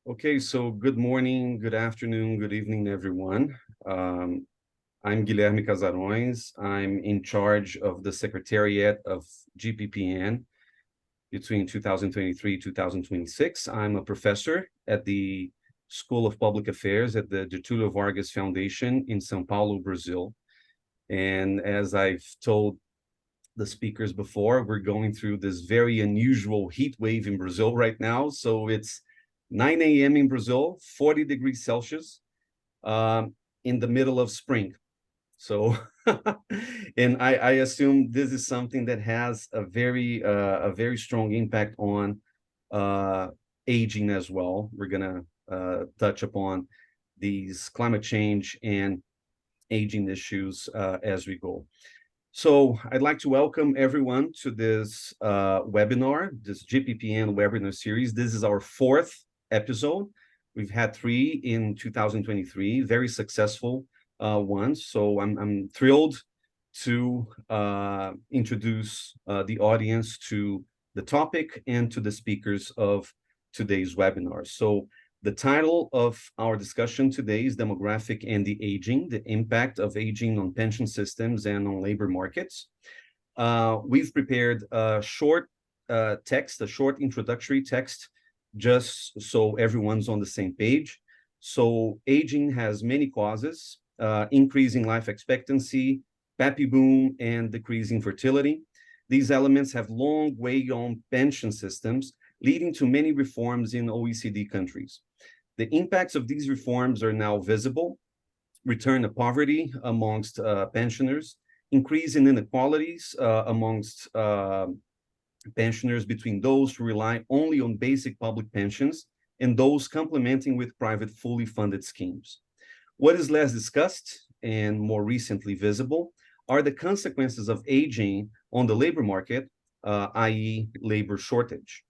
Okay, so good morning, good afternoon, good evening, everyone. Um, I'm Guilherme Casarões. I'm in charge of the Secretariat of GPPN between 2023 2026. I'm a professor at the School of Public Affairs at the Getúlio Vargas Foundation in São Paulo, Brazil. And as I've told the speakers before, we're going through this very unusual heat wave in Brazil right now. So it's 9 a.m. in Brazil, 40 degrees Celsius, in the middle of spring. So, and I assume this is something that has a very strong impact on uh, aging as well. We're gonna touch upon these climate change and aging issues as we go. So I'd like to welcome everyone to this webinar, this GPPN webinar series. This is our fourth episode. We've had three in 2023, very successful ones. So I'm thrilled to introduce the audience to the topic and to the speakers of today's webinar. So the title of our discussion today is Demographic and the Aging, the impact of aging on pension systems and on labor markets. We've prepared a short text, a short introductory text, just so everyone's on the same page. So aging has many causes, increasing life expectancy, baby boom, and decreasing fertility. These elements have long weighed on pension systems, leading to many reforms in OECD countries. The impacts of these reforms are now visible: return to poverty amongst pensioners, increase in inequalities amongst pensioners between those who rely only on basic public pensions and those complementing with private fully funded schemes. What is less discussed and more recently visible are the consequences of aging on the labor market, i.e. labor shortage.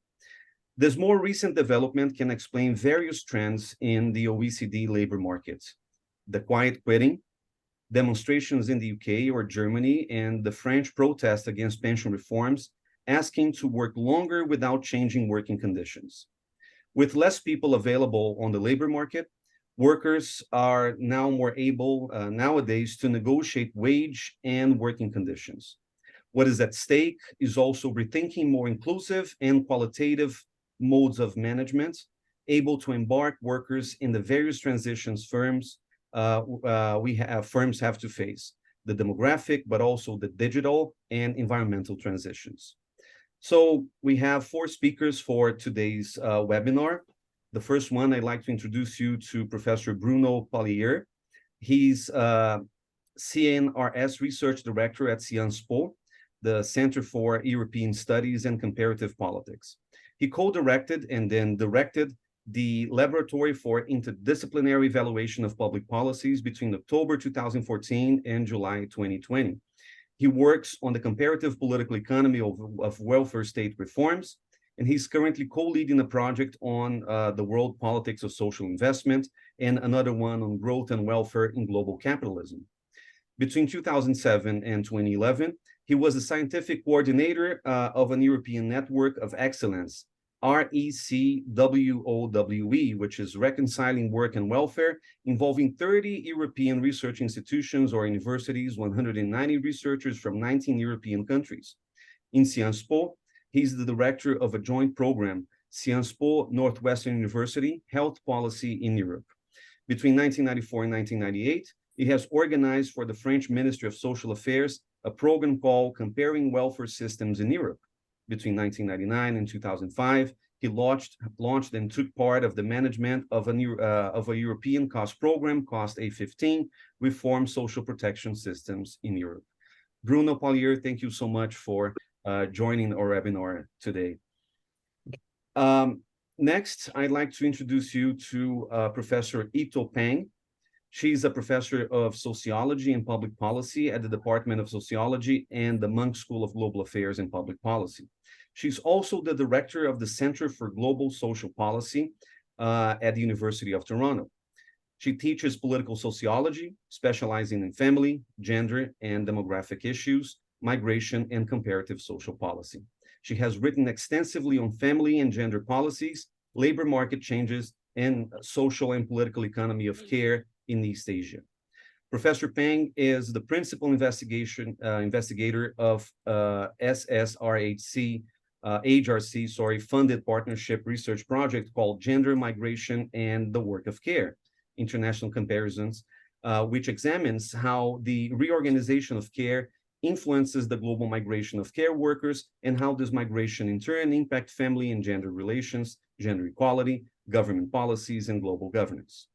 This more recent development can explain various trends in the OECD labor market: the quiet quitting, demonstrations in the UK or Germany, and the French protest against pension reforms, asking to work longer without changing working conditions. With less people available on the labor market, workers are now more able nowadays to negotiate wage and working conditions. What is at stake is also rethinking more inclusive and qualitative modes of management, able to embark workers in the various transitions firms have to face, the demographic, but also the digital and environmental transitions. So we have four speakers for today's webinar. The first one, I'd like to introduce you to Professor Bruno Pallier. He's CNRS Research Director at Sciences Po, the Center for European Studies and Comparative Politics. He co-directed and then directed the Laboratory for Interdisciplinary Evaluation of Public Policies between October 2014 and July 2020. He works on the comparative political economy of welfare state reforms, and he's currently co-leading a project on the world politics of social investment and another one on growth and welfare in global capitalism. Between 2007 and 2011, he was the scientific coordinator of an European network of excellence, RECWOWE, which is Reconciling Work and Welfare, involving 30 European research institutions or universities, 190 researchers from 19 European countries. In Sciences Po, he's the director of a joint program, Sciences Po Northwestern University, Health Policy in Europe. Between 1994 and 1998, he has organized for the French Ministry of Social Affairs a program called Comparing Welfare Systems in Europe. Between 1999 and 2005, he launched and took part of the management of a European cost program, Cost A15, Reform Social Protection Systems in Europe. Bruno Pallier, thank you so much for joining our webinar today. Next, I'd like to introduce you to Professor Ito Pang. She's a professor of sociology and public policy at the Department of Sociology and the Munk School of Global Affairs and Public Policy. She's also the director of the Center for Global Social Policy at the University of Toronto. She teaches political sociology, specializing in family, gender, and demographic issues, migration, and comparative social policy. She has written extensively on family and gender policies, labor market changes, and social and political economy of care in East Asia. Professor Peng is the principal investigator of SSRHC, HRC, funded partnership research project called Gender, Migration, and the Work of Care, International Comparisons, which examines how the reorganization of care influences the global migration of care workers and how this migration in turn impacts family and gender relations, gender equality, government policies, and global governance.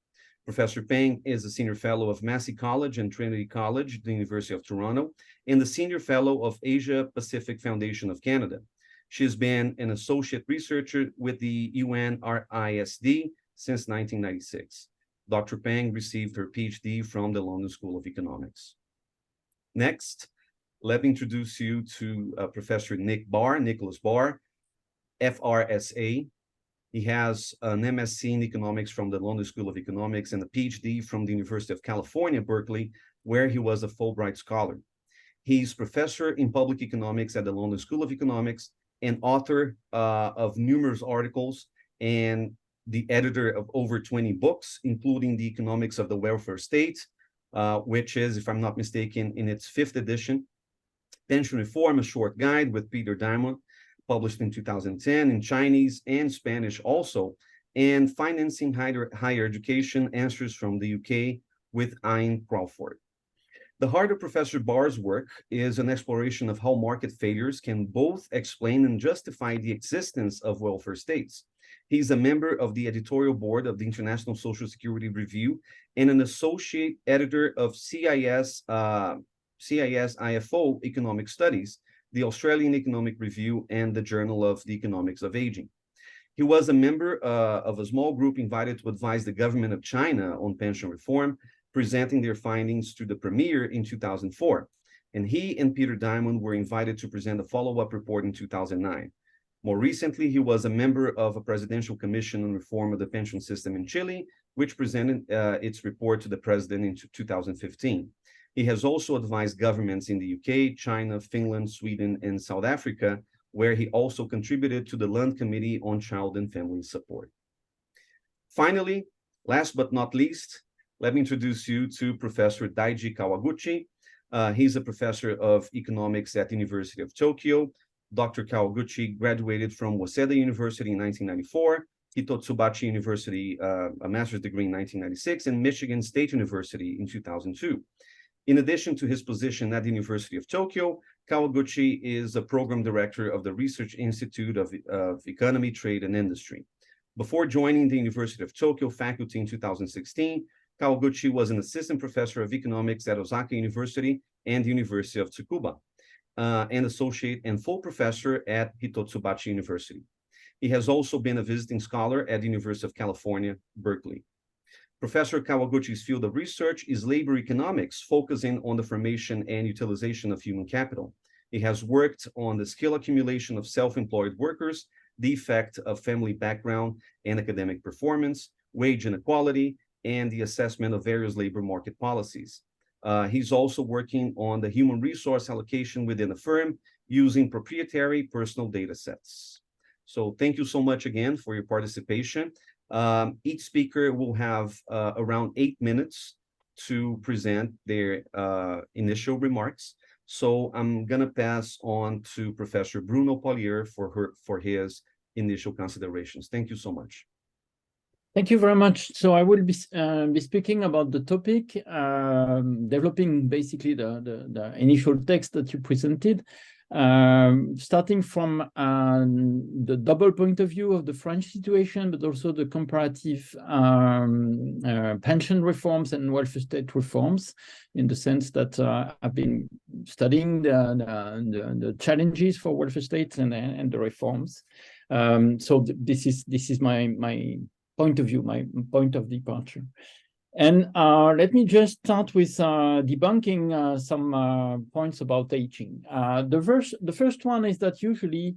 Professor Peng is a senior fellow of Massey College and Trinity College, the University of Toronto, and the senior fellow of Asia Pacific Foundation of Canada. She has been an associate researcher with the UNRISD since 1996. Dr. Peng received her PhD from the London School of Economics. Next, let me introduce you to Professor Nicholas Barr, FRSA. He has an MSc in economics from the London School of Economics and a PhD from the University of California, Berkeley, where he was a Fulbright scholar. He's professor in public economics at the London School of Economics and author of numerous articles and the editor of over 20 books, including The Economics of the Welfare State, which is, if I'm not mistaken, in its 5th edition, Pension Reform, A Short Guide with Peter Diamond, published in 2010 in Chinese and Spanish also, and Financing Higher Education, Answers from the UK with Ian Crawford. The heart of Professor Barr's work is an exploration of how market failures can both explain and justify the existence of welfare states. He's a member of the editorial board of the International Social Security Review and an associate editor of CIS-IFO Economic Studies, the Australian Economic Review, and the Journal of the Economics of Aging. He was a member of a small group invited to advise the government of China on pension reform, presenting their findings to the Premier in 2004. And he and Peter Diamond were invited to present a follow-up report in 2009. More recently, he was a member of a presidential commission on reform of the pension system in Chile, which presented its report to the president in 2015. He has also advised governments in the UK, China, Finland, Sweden, and South Africa, where he also contributed to the Lund Committee on Child and Family Support. Finally, last but not least, let me introduce you to Professor Daiji Kawaguchi. He's a professor of economics at the University of Tokyo. Dr. Kawaguchi graduated from Waseda University in 1994, Hitotsubachi University, a master's degree in 1996, and Michigan State University in 2002. In addition to his position at the University of Tokyo, Kawaguchi is a program director of the Research Institute of Economy, Trade, and Industry. Before joining the University of Tokyo faculty in 2016, Kawaguchi was an assistant professor of economics at Osaka University and the University of Tsukuba, and associate and full professor at Hitotsubachi University. He has also been a visiting scholar at the University of California, Berkeley. Professor Kawaguchi's field of research is labor economics, focusing on the formation and utilization of human capital. He has worked on the skill accumulation of self-employed workers, the effect of family background and academic performance, wage inequality, and the assessment of various labor market policies. He's also working on the human resource allocation within a firm using proprietary personal data sets. So thank you so much again for your participation. Each speaker will have around 8 minutes to present their initial remarks. So I'm going to pass on to Professor Bruno Pollier for his initial considerations. Thank you so much. Thank you very much. So I will be speaking about the topic, developing basically the initial text that you presented, starting from the double point of view of the French situation, but also the comparative pension reforms and welfare state reforms, in the sense that I've been studying the challenges for welfare states and the reforms. So this is my point of view, my point of departure. And let me just start with debunking some points about aging. The first one is that usually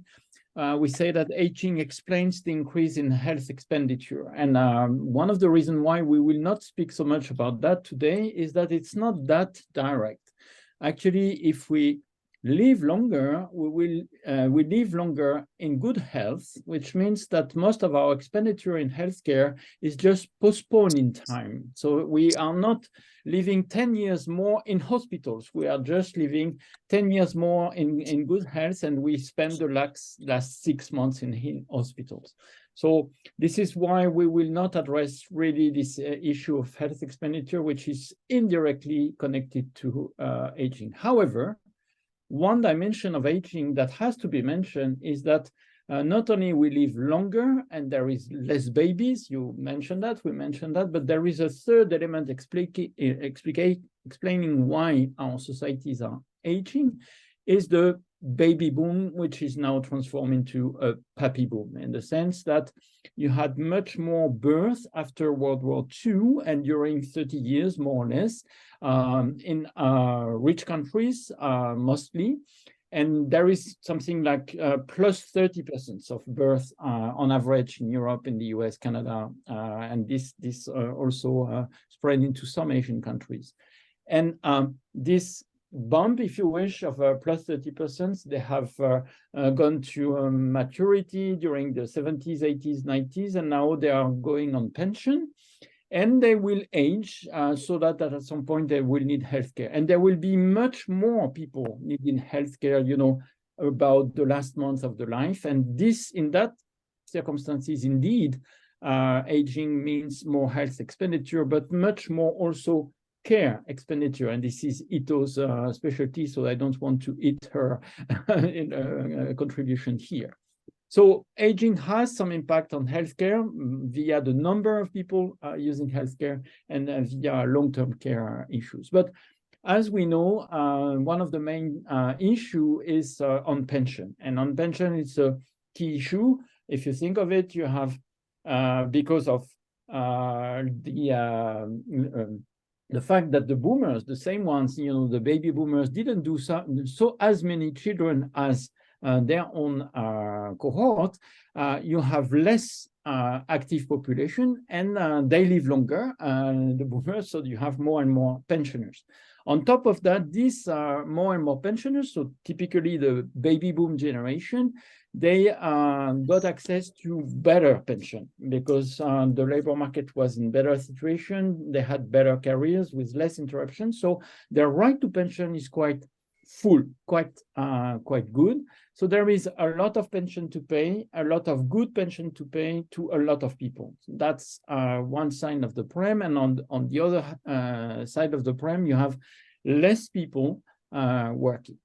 we say that aging explains the increase in health expenditure. And one of the reasons why we will not speak so much about that today is that it's not that direct. Actually, if we live longer, we live longer in good health, which means that most of our expenditure in healthcare is just postponed in time. So we are not living 10 years more in hospitals. We are just living 10 years more in good health, and we spend the last 6 months in hospitals. So this is why we will not address really this issue of health expenditure, which is indirectly connected to aging. However, one dimension of aging that has to be mentioned is that not only we live longer and there is less babies, you mentioned that, we mentioned that, but there is a third element explaining why our societies are aging, is the baby boom, which is now transformed into a papy boom, in the sense that you had much more birth after World War II and during 30 years, more or less, in rich countries, mostly. And there is something like plus 30% of birth on average in Europe, in the US, Canada, and this also spread into some Asian countries. And this bump, if you wish, of plus 30%, they have gone to maturity during the 70s, 80s, 90s, and now they are going on pension. And they will age so that at some point they will need healthcare. And there will be much more people needing healthcare, you know, about the last months of the life. And this, in that circumstances, indeed, aging means more health expenditure, but much more also care expenditure. And this is Ito's specialty, so I don't want to eat her in contribution here. So aging has some impact on healthcare via the number of people using healthcare and via long-term care issues. But as we know, one of the main issue is on pension. And on pension, it's a key issue. If you think of it, you have, because of the fact that the boomers, the same ones, you know, the baby boomers didn't do so as many children as their own cohort, you have less active population, and they live longer, the boomers, so you have more and more pensioners. On top of that, these are more and more pensioners, so typically the baby boom generation, they got access to better pension because the labor market was in better situation, they had better careers with less interruption, so their right to pension is quite full, quite good. So there is a lot of pension to pay, a lot of good pension to pay to a lot of people. So that's one side of the prem, and on the other side of the prem, you have less people working.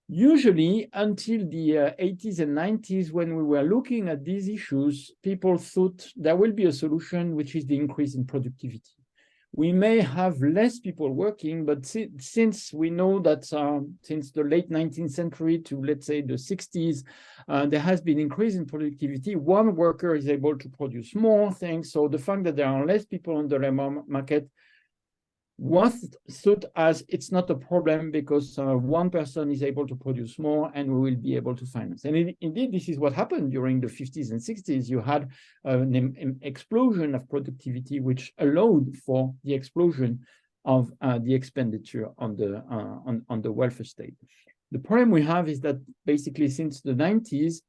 Usually, until the 80s and 90s, when we were looking at these issues, people thought there will be a solution, which is the increase in productivity. We may have less people working, but since we know that since the late 19th century to, let's say, the 60s, there has been increase in productivity. One worker is able to produce more things. So the fact that there are less people on the labor market was thought as it's not a problem because one person is able to produce more and we will be able to finance. And indeed, this is what happened during the 50s and 60s. You had an explosion of productivity, which allowed for the explosion of the expenditure on the welfare state. The problem we have is that basically since the 90s,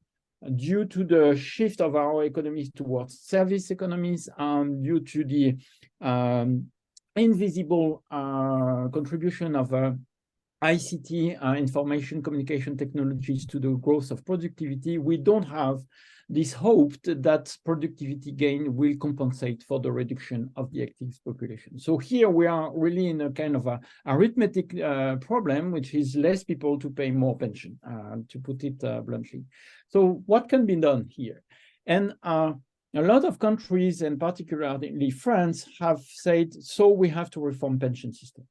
due to the shift of our economies towards service economies, due to the invisible contribution of ICT, information communication technologies, to the growth of productivity, we don't have this hope that productivity gain will compensate for the reduction of the active population. So here we are really in a kind of a arithmetic problem, which is less people to pay more pension, to put it bluntly. So what can be done here? And a lot of countries, and particularly France, have said, so we have to reform pension system.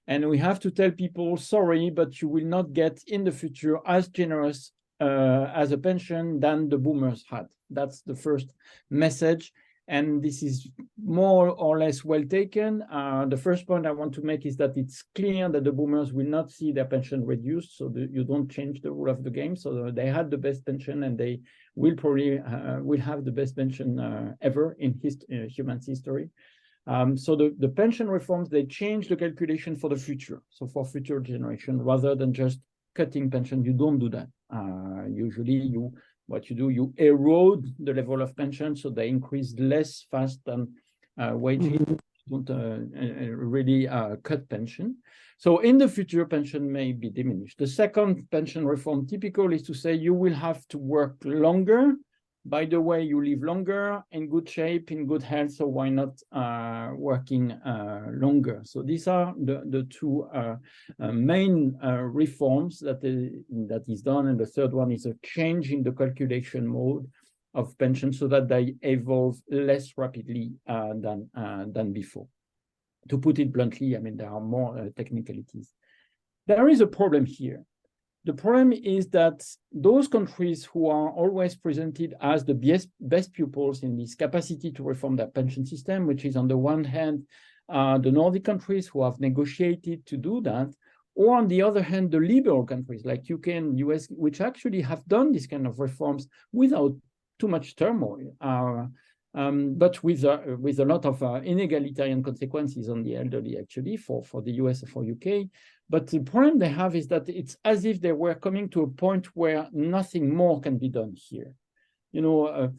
And we have to tell people, sorry, but you will not get in the future as generous as a pension than the boomers had. That's the first message. And this is more or less well taken. The first point I want to make is that it's clear that the boomers will not see their pension reduced, so you don't change the rule of the game. So they had the best pension, and they will probably will have the best pension ever in human history. So the pension reforms, they change the calculation for the future, so for future generation, rather than just cutting pension, you don't do that. Usually, what you do, you erode the level of pension so they increase less fast than wages. Don't really cut pension. So in the future, pension may be diminished. The second pension reform typical is to say you will have to work longer. By the way, you live longer, in good shape, in good health, so why not working longer? So these are the two main reforms that is done. And the third one is a change in the calculation mode of pension so that they evolve less rapidly than before. To put it bluntly, I mean, there are more technicalities. There is a problem here. The problem is that those countries who are always presented as the best pupils in this capacity to reform their pension system, which is on the one hand, the Nordic countries who have negotiated to do that, or on the other hand, the liberal countries like UK and US, which actually have done this kind of reforms without too much turmoil, but with a lot of inegalitarian consequences on the elderly, actually, for the US and for UK. But the problem they have is that it's as if they were coming to a point where nothing more can be done here. 2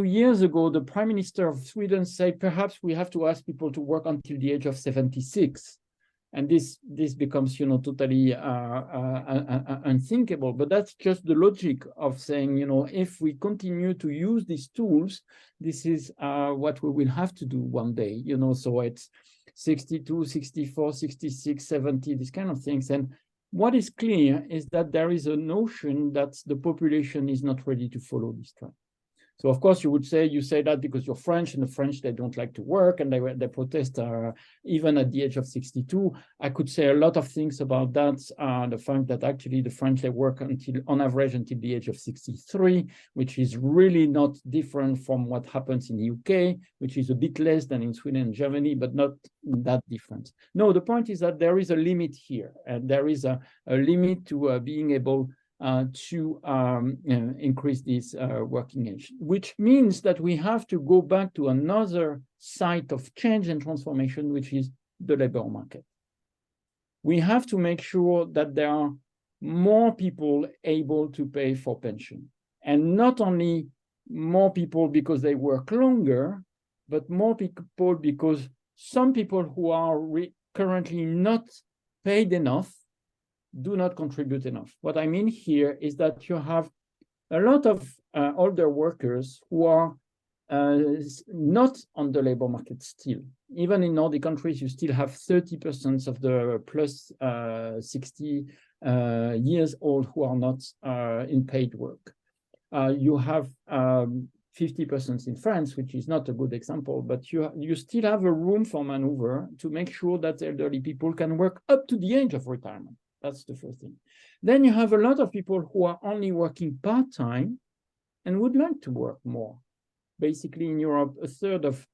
years ago, the Prime Minister of Sweden said, perhaps we have to ask people to work until the age of 76. And this becomes, totally unthinkable. But that's just the logic of saying, if we continue to use these tools, this is what we will have to do one day. So it's 62, 64, 66, 70, these kind of things. And what is clear is that there is a notion that the population is not ready to follow this trend. So of course you say that because you're French, and the French, they don't like to work, and they protest even at the age of 62. I could say a lot of things about that. The fact that actually the French, they work on average until the age of 63, which is really not different from what happens in the UK, which is a bit less than in Sweden and Germany, but not that different. No, the point is that there is a limit here, and there is a limit to being able to increase this working age, which means that we have to go back to another site of change and transformation, which is the labor market. We have to make sure that there are more people able to pay for pension, and not only more people because they work longer, but more people because some people who are currently not paid enough do not contribute enough. What I mean here is that you have a lot of older workers who are not on the labor market still. Even in Nordic countries, you still have 30% of the plus 60 years old who are not in paid work. You have 50% in France, which is not a good example, but you still have a room for maneuver to make sure that elderly people can work up to the age of retirement. That's the first thing. Then you have a lot of people who are only working part-time and would like to work more. Basically, in Europe, a third of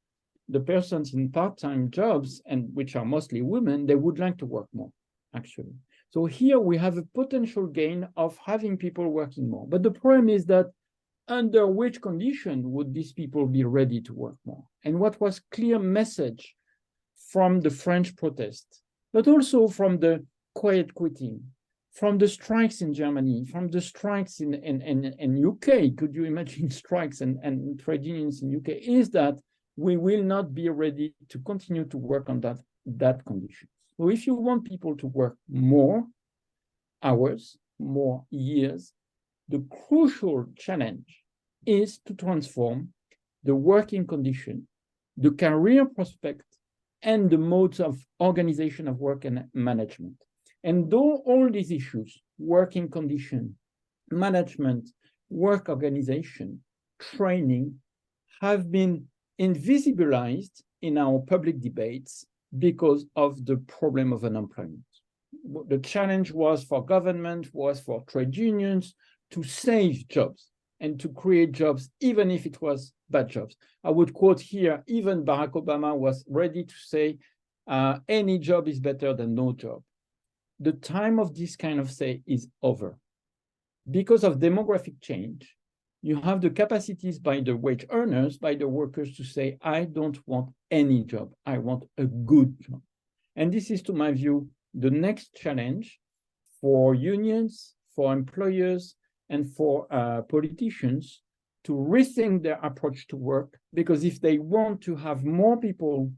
the persons in part-time jobs, and which are mostly women, they would like to work more, actually. So here we have a potential gain of having people working more. But the problem is that under which condition would these people be ready to work more? And what was clear message from the French protest, but also from the quiet quitting, from the strikes in Germany, from the strikes in UK, could you imagine strikes and trade unions in UK, is that we will not be ready to continue to work on that condition. So if you want people to work more hours, more years, the crucial challenge is to transform the working condition, the career prospect, and the modes of organization of work and management. And though all these issues, working condition, management, work organization, training, have been invisibilized in our public debates because of the problem of unemployment. The challenge was for government, was for trade unions to save jobs and to create jobs, even if it was bad jobs. I would quote here, even Barack Obama was ready to say, any job is better than no job. The time of this kind of say is over. Because of demographic change, you have the capacities by the wage earners, by the workers to say, I don't want any job, I want a good job. And this is, to my view, the next challenge for unions, for employers, and for politicians to rethink their approach to work, because if they want to have more people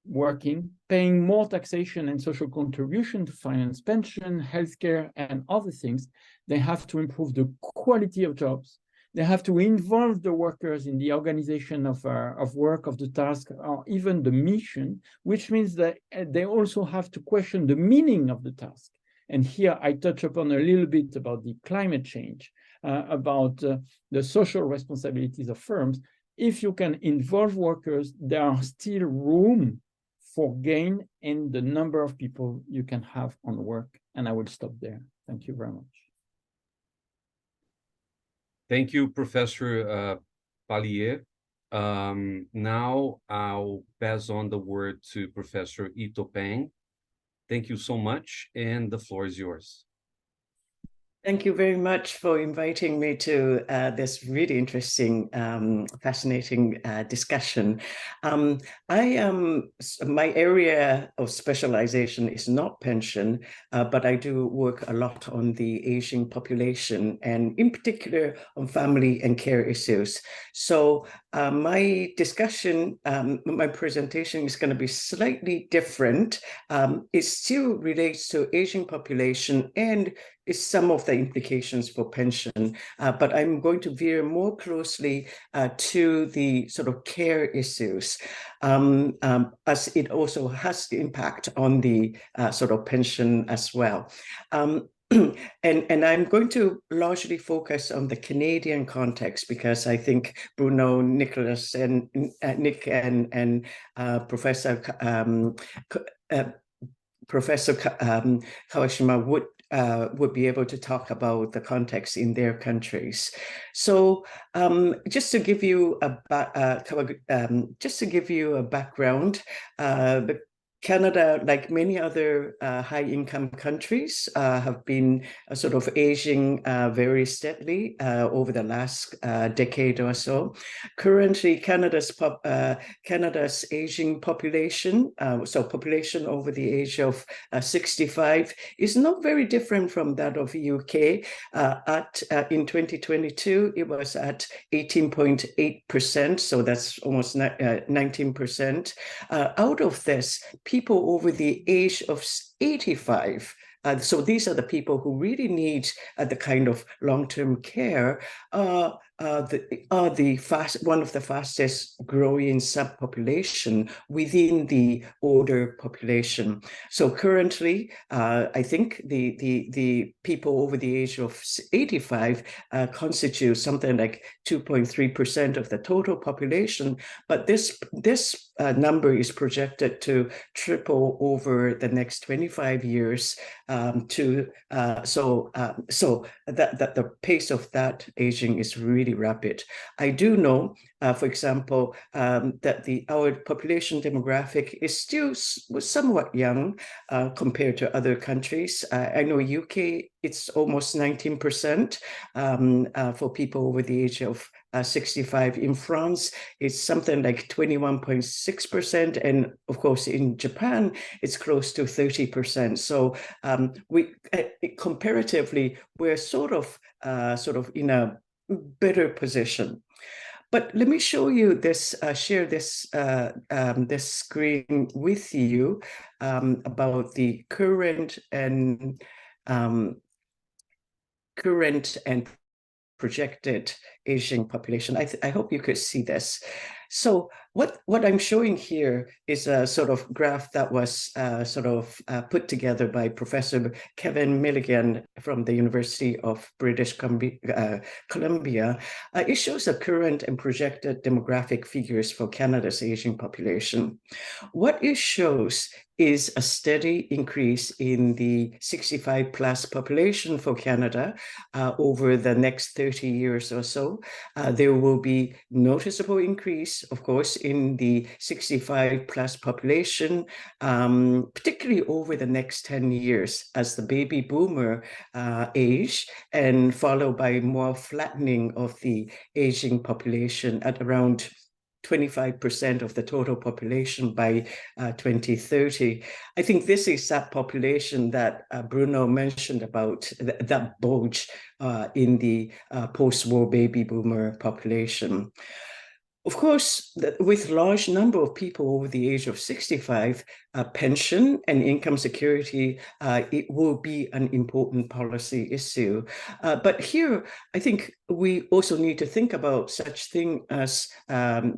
working, paying more taxation and social contribution to finance pension, healthcare, and other things, they have to improve the quality of jobs. They have to involve the workers in the organization of work, of the task, or even the mission, which means that they also have to question the meaning of the task. And here I touch upon a little bit about the climate change, about the social responsibilities of firms. If you can involve workers, there are still room for gain in the number of people you can have on work. And I will stop there. Thank you very much. Thank you, Professor Pallier. Now I'll pass on the word to Professor Ito Pang. Thank you so much, and the floor is yours. Thank you very much for inviting me to this really interesting, fascinating discussion. My area of specialization is not pension, but I do work a lot on the aging population, and in particular on family and care issues. So my discussion, my presentation is going to be slightly different. It still relates to aging population and is some of the implications for pension, but I'm going to veer more closely to the sort of care issues, as it also has the impact on the sort of pension as well. And I'm going to largely focus on the Canadian context, because I think Bruno, Nicholas, and Nick and Professor Kawashima would be able to talk about the context in their countries. So just to give you a background, Canada, like many other high-income countries, have been sort of aging very steadily over the last decade or so. Currently, Canada's aging population, so population over the age of 65, is not very different from that of the UK. In 2022, it was at 18.8%, so that's almost 19%. Out of this, people over the age of 85, so these are the people who really need the kind of long-term care, are one of the fastest growing subpopulation within the older population. So currently, I think the people over the age of 85 constitute something like 2.3% of the total population, but this number is projected to triple over the next 25 years. So that the pace of that aging is really rapid. I do know, for example, that our population demographic is still somewhat young compared to other countries. I know UK, it's almost 19% for people over the age of 65. In France, it's something like 21.6%, and of course in Japan, it's close to 30%. So comparatively, we're sort of in a better position. But let me show you this, share this this screen with you about the current and projected aging population. I hope you could see this. So what I'm showing here is a sort of graph that was put together by Professor Kevin Milligan from the University of British Columbia. It shows the current and projected demographic figures for Canada's aging population. What it shows is a steady increase in the 65 plus population for Canada over the next 30 years or so. There will be noticeable increase, of course, in the 65 plus population, particularly over the next 10 years as the baby boomer age, and followed by more flattening of the aging population at around 25% of the total population by 2030. I think this is that population that Bruno mentioned about, that bulge in the post-war baby boomer population. Of course, with large number of people over the age of 65, pension and income security, it will be an important policy issue. But here, I think we also need to think about such thing as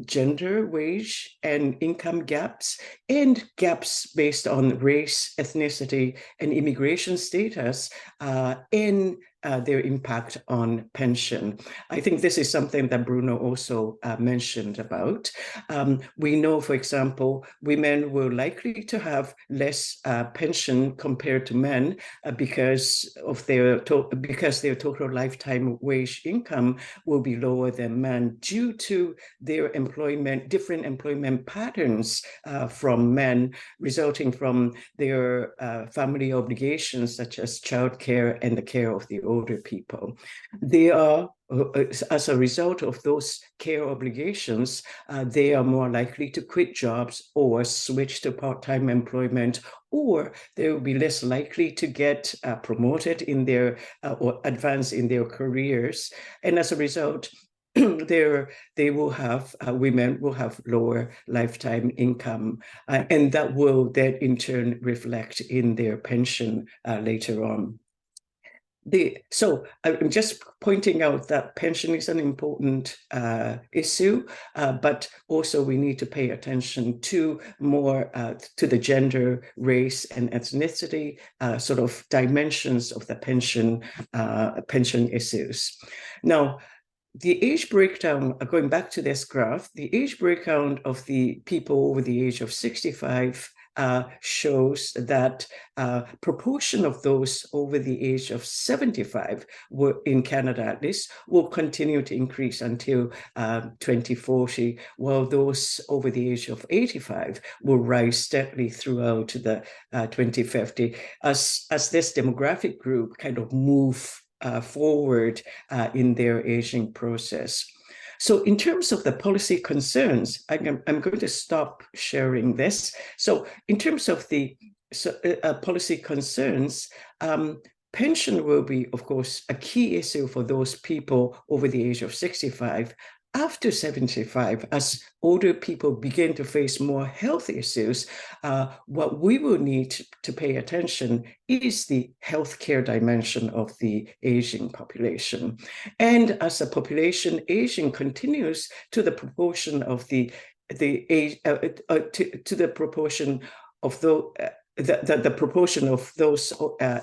gender, wage, and income gaps, and gaps based on race, ethnicity, and immigration status in their impact on pension. I think this is something that Bruno also mentioned about. We know, for example, women will likely to have less pension compared to men because their total lifetime wage income will be lower than men due to their different employment patterns from men, resulting from their family obligations such as childcare and the care of the older people. They are, as a result of those care obligations, they are more likely to quit jobs or switch to part-time employment, or they will be less likely to get promoted in their or advance in their careers. And as a result, women will have lower lifetime income, and that will then in turn reflect in their pension later on. So I'm just pointing out that pension is an important issue, but also we need to pay attention to more to the gender, race, and ethnicity sort of dimensions of the pension issues. Now, the age breakdown, going back to this graph, the age breakdown of the people over the age of 65 shows that proportion of those over the age of 75 in Canada at least will continue to increase until 2040, while those over the age of 85 will rise steadily throughout the 2050 as this demographic group kind of move forward in their aging process. So in terms of the policy concerns, I'm going to stop sharing this. So in terms of the policy concerns, pension will be, of course, a key issue for those people over the age of 65. After 75, as older people begin to face more health issues, what we will need to pay attention is the healthcare dimension of the aging population. And as the population aging continues to the proportion of the proportion of the proportion of those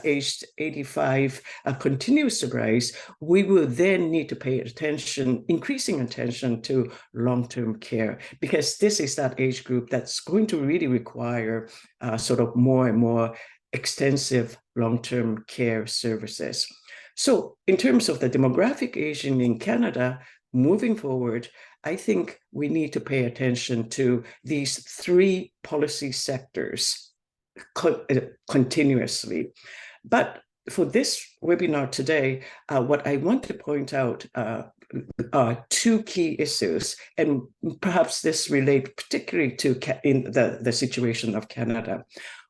aged 85 continues to rise, we will then need to pay attention, increasing attention to long-term care, because this is that age group that's going to really require sort of more and more extensive long-term care services. So in terms of the demographic aging in Canada, moving forward, I think we need to pay attention to these three policy sectors continuously. But for this webinar today, what I want to point out are two key issues, and perhaps this relates particularly to the situation of Canada.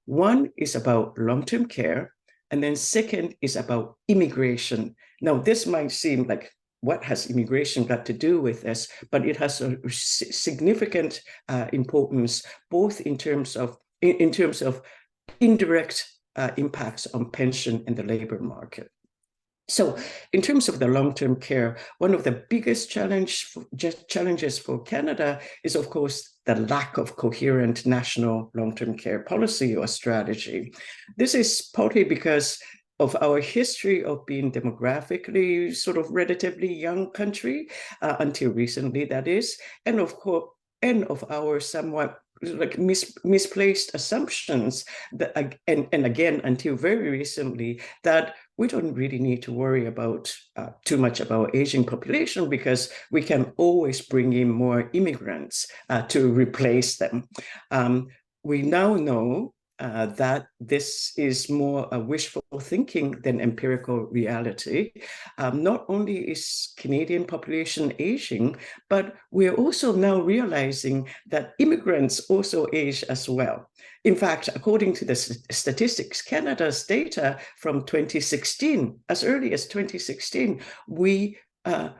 One is about long-term care, and then second is about immigration. Now, this might seem like, what has immigration got to do with this? But it has a significant importance, both in terms of indirect impacts on pension and the labor market. So in terms of the long-term care, one of the biggest challenges for Canada is, of course, the lack of coherent national long-term care policy or strategy. This is partly because of our history of being demographically sort of relatively young country, until recently, that is, and of course, and of our somewhat like misplaced assumptions that, and again, until very recently, that we don't really need to worry about too much about aging population, because we can always bring in more immigrants to replace them. We now know that this is more a wishful thinking than empirical reality. Not only is Canadian population aging, but we're also now realizing that immigrants also age as well. In fact, according to the statistics, Canada's data from 2016, as early as 2016, we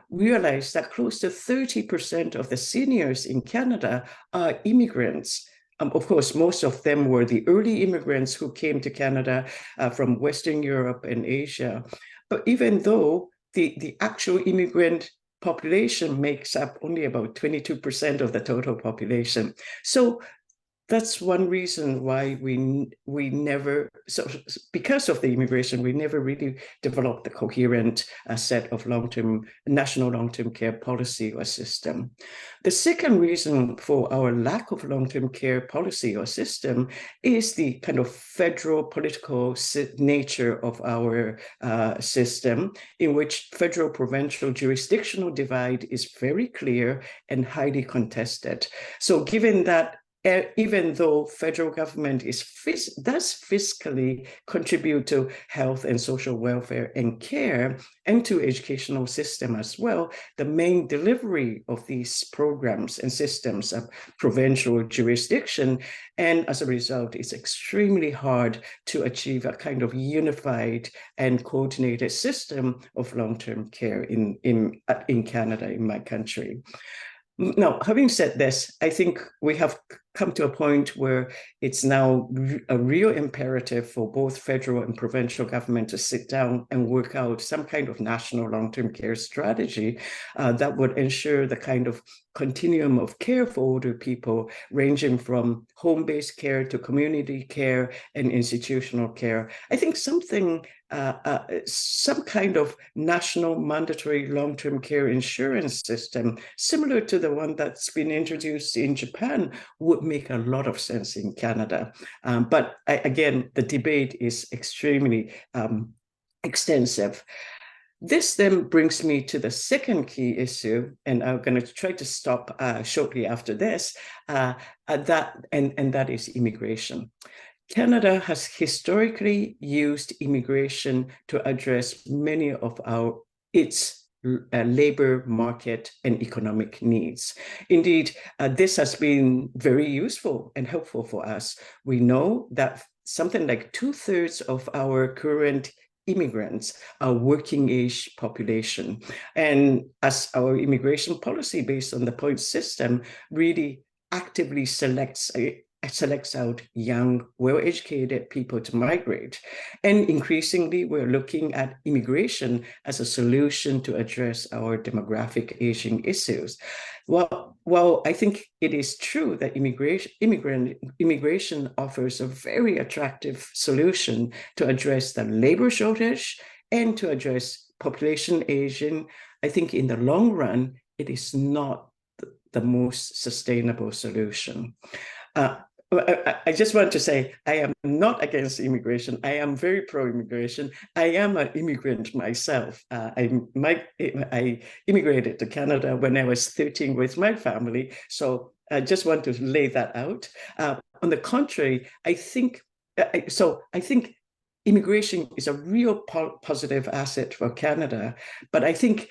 realized that close to 30% of the seniors in Canada are immigrants. Of course, most of them were the early immigrants who came to Canada from Western Europe and Asia. But even though the actual immigrant population makes up only about 22% of the total population. So that's one reason why we never, so because of the immigration, we never really developed the coherent set of national long-term care policy or system. The second reason for our lack of long-term care policy or system is the kind of federal political nature of our system, in which federal provincial jurisdictional divide is very clear and highly contested. So given that even though federal government does fiscally contribute to health and social welfare and care and to educational system as well, the main delivery of these programs and systems of provincial jurisdiction. And as a result, it's extremely hard to achieve a kind of unified and coordinated system of long-term care in Canada, in my country. Now, having said this, I think we have come to a point where it's now a real imperative for both federal and provincial government to sit down and work out some kind of national long-term care strategy that would ensure the kind of continuum of care for older people, ranging from home-based care to community care and institutional care. I think some kind of national mandatory long-term care insurance system, similar to the one that's been introduced in Japan, would make a lot of sense in Canada. But again, the debate is extremely extensive. This then brings me to the second key issue, and I'm going to try to stop shortly after this, and that is immigration. Canada has historically used immigration to address many of its labor market and economic needs. Indeed, this has been very useful and helpful for us. We know that something like 2/3 of our current immigrants are working age population. And as our immigration policy based on the points system really actively selects out young, well-educated people to migrate. And increasingly, we're looking at immigration as a solution to address our demographic aging issues. Well, I think it is true that immigration offers a very attractive solution to address the labor shortage and to address population aging. I think in the long run, it is not the most sustainable solution. I just want to say, I am not against immigration. I am very pro-immigration. I am an immigrant myself. I immigrated to Canada when I was 13 with my family. So I just want to lay that out. On the contrary, I think immigration is a real positive asset for Canada. But I think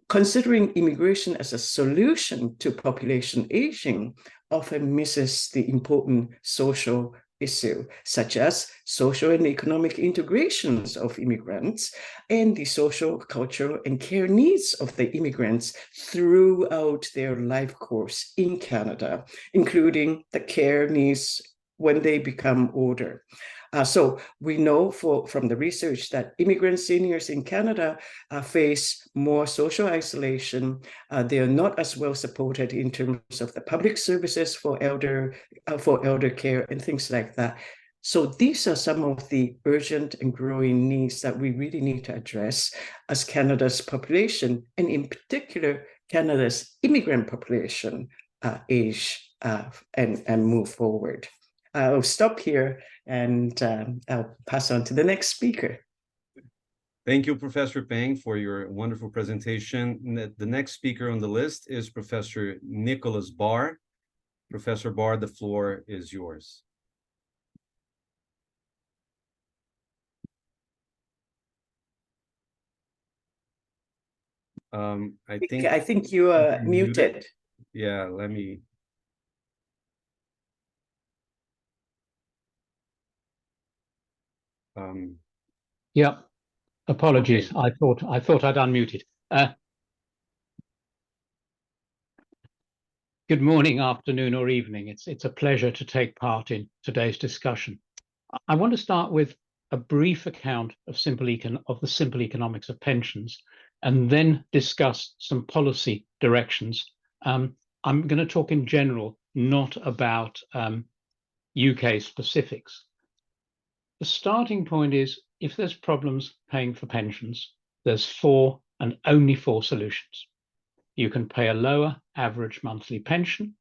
considering immigration as a solution to population aging often misses the important social issue, such as social and economic integrations of immigrants and the social, cultural, and care needs of the immigrants throughout their life course in Canada, including the care needs when they become older. So we know from the research that immigrant seniors in Canada face more social isolation. They are not as well supported in terms of the public services for elder care and things like that. So these are some of the urgent and growing needs that we really need to address as Canada's population, and in particular, Canada's immigrant population age and move forward. I'll stop here and I'll pass on to the next speaker. Thank you, Professor Peng, for your wonderful presentation. The next speaker on the list is Professor Nicholas Barr. Professor Barr, the floor is yours. I think you are muted. Yeah, let me. Yeah, apologies. Okay. I thought I'd unmuted. Good morning, afternoon, or evening. It's a pleasure to take part in today's discussion. I want to start with a brief account of the simple economics of pensions, and then discuss some policy directions. I'm going to talk in general, not about UK specifics. The starting point is, if there's problems paying for pensions, there's 4 and only 4 solutions. You can pay a lower average monthly pension,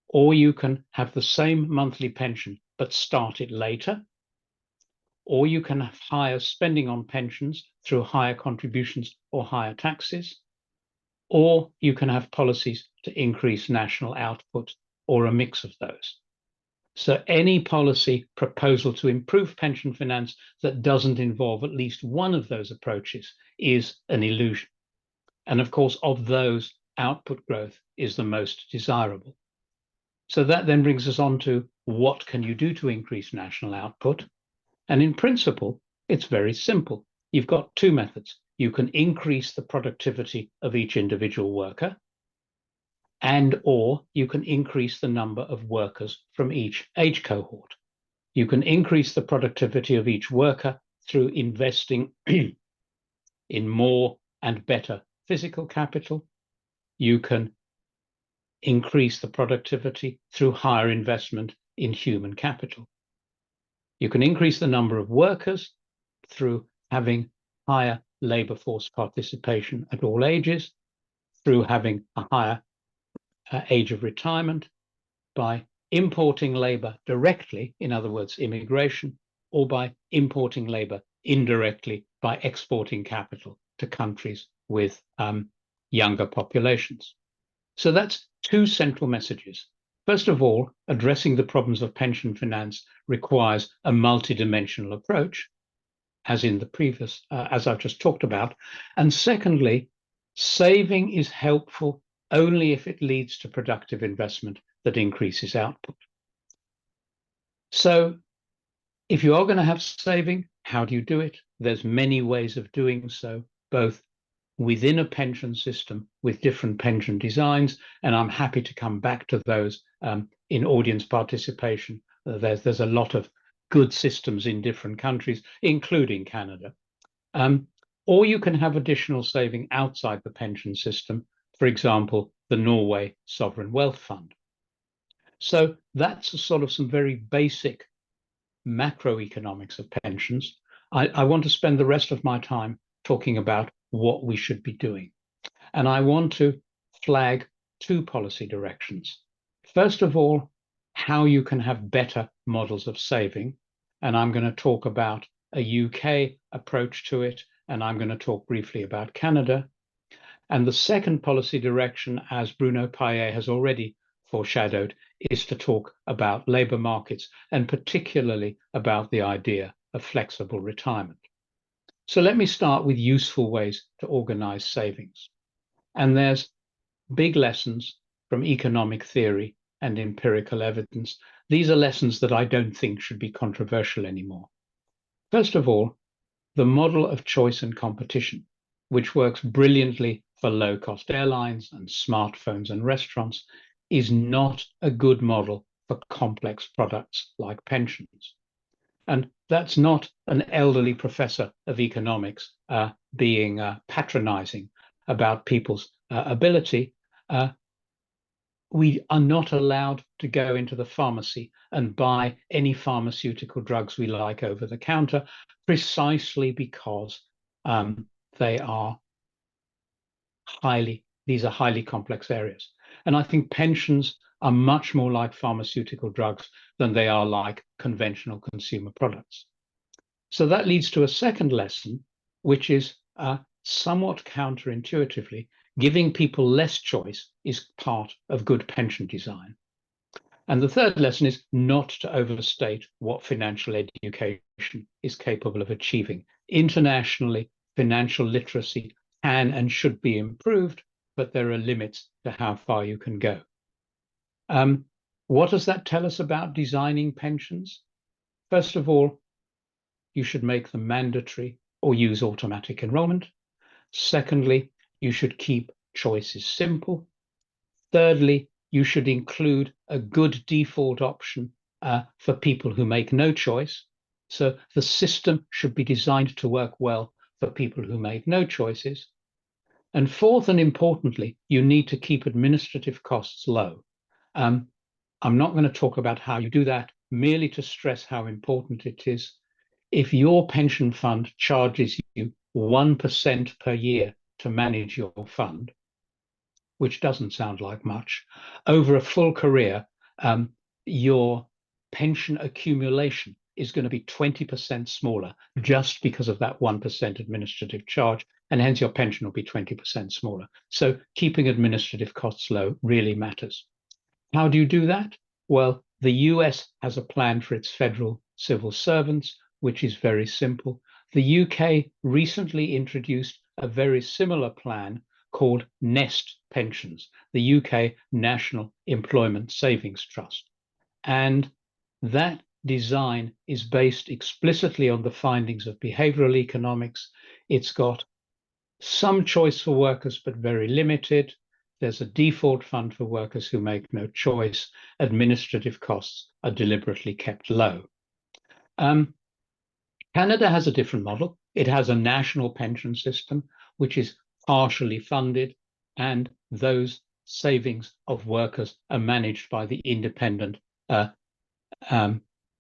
or you can have the same monthly pension but start it later, or you can have higher spending on pensions through higher contributions or higher taxes, or you can have policies to increase national output, or a mix of those. So any policy proposal to improve pension finance that doesn't involve at least one of those approaches is an illusion. And of course, of those, output growth is the most desirable. So that then brings us on to, what can you do to increase national output? And in principle, it's very simple. You've got 2 methods. You can increase the productivity of each individual worker, and/or you can increase the number of workers from each age cohort. You can increase the productivity of each worker through investing in more and better physical capital. You can increase the productivity through higher investment in human capital. You can increase the number of workers through having higher labor force participation at all ages, through having a higher age of retirement, by importing labor directly, in other words, immigration, or by importing labor indirectly by exporting capital to countries with younger populations. So that's 2 central messages. First of all, addressing the problems of pension finance requires a multidimensional approach, as in the previous, as I've just talked about. And secondly, saving is helpful only if it leads to productive investment that increases output. So if you are going to have saving, how do you do it? There's many ways of doing so, both within a pension system with different pension designs, and I'm happy to come back to those in audience participation. There's a lot of good systems in different countries, including Canada. Or you can have additional saving outside the pension system, for example, the Norway Sovereign Wealth Fund. So that's a sort of some very basic macroeconomics of pensions. I want to spend the rest of my time talking about what we should be doing. And I want to flag 2 policy directions. First of all, how you can have better models of saving. And I'm going to talk about a UK approach to it, and I'm going to talk briefly about Canada. And the second policy direction, as Bruno Payet has already foreshadowed, is to talk about labour markets, and particularly about the idea of flexible retirement. So let me start with useful ways to organise savings. And there's big lessons from economic theory and empirical evidence. These are lessons that I don't think should be controversial anymore. First of all, the model of choice and competition, which works brilliantly for low-cost airlines and smartphones and restaurants, is not a good model for complex products like pensions. And that's not an elderly professor of economics being patronizing about people's ability. We are not allowed to go into the pharmacy and buy any pharmaceutical drugs we like over the counter, precisely because these are highly complex areas. And I think pensions are much more like pharmaceutical drugs than they are like conventional consumer products. So that leads to a second lesson, which is somewhat counterintuitively, giving people less choice is part of good pension design. And the third lesson is not to overstate what financial education is capable of achieving. Internationally, financial literacy can and should be improved, but there are limits to how far you can go. What does that tell us about designing pensions? First of all, you should make them mandatory or use automatic enrollment. Secondly, you should keep choices simple. Thirdly, you should include a good default option for people who make no choice. So the system should be designed to work well for people who make no choices. And fourth, and importantly, you need to keep administrative costs low. I'm not going to talk about how you do that, merely to stress how important it is. If your pension fund charges you 1% per year to manage your fund, which doesn't sound like much, over a full career, your pension accumulation is going to be 20% smaller just because of that 1% administrative charge, and hence your pension will be 20% smaller. So keeping administrative costs low really matters. How do you do that? Well, the US has a plan for its federal civil servants, which is very simple. The UK recently introduced a very similar plan called Nest Pensions, the UK National Employment Savings Trust. And that design is based explicitly on the findings of behavioral economics. It's got some choice for workers, but very limited. There's a default fund for workers who make no choice. Administrative costs are deliberately kept low. Canada has a different model. It has a national pension system, which is partially funded, and those savings of workers are managed by the independent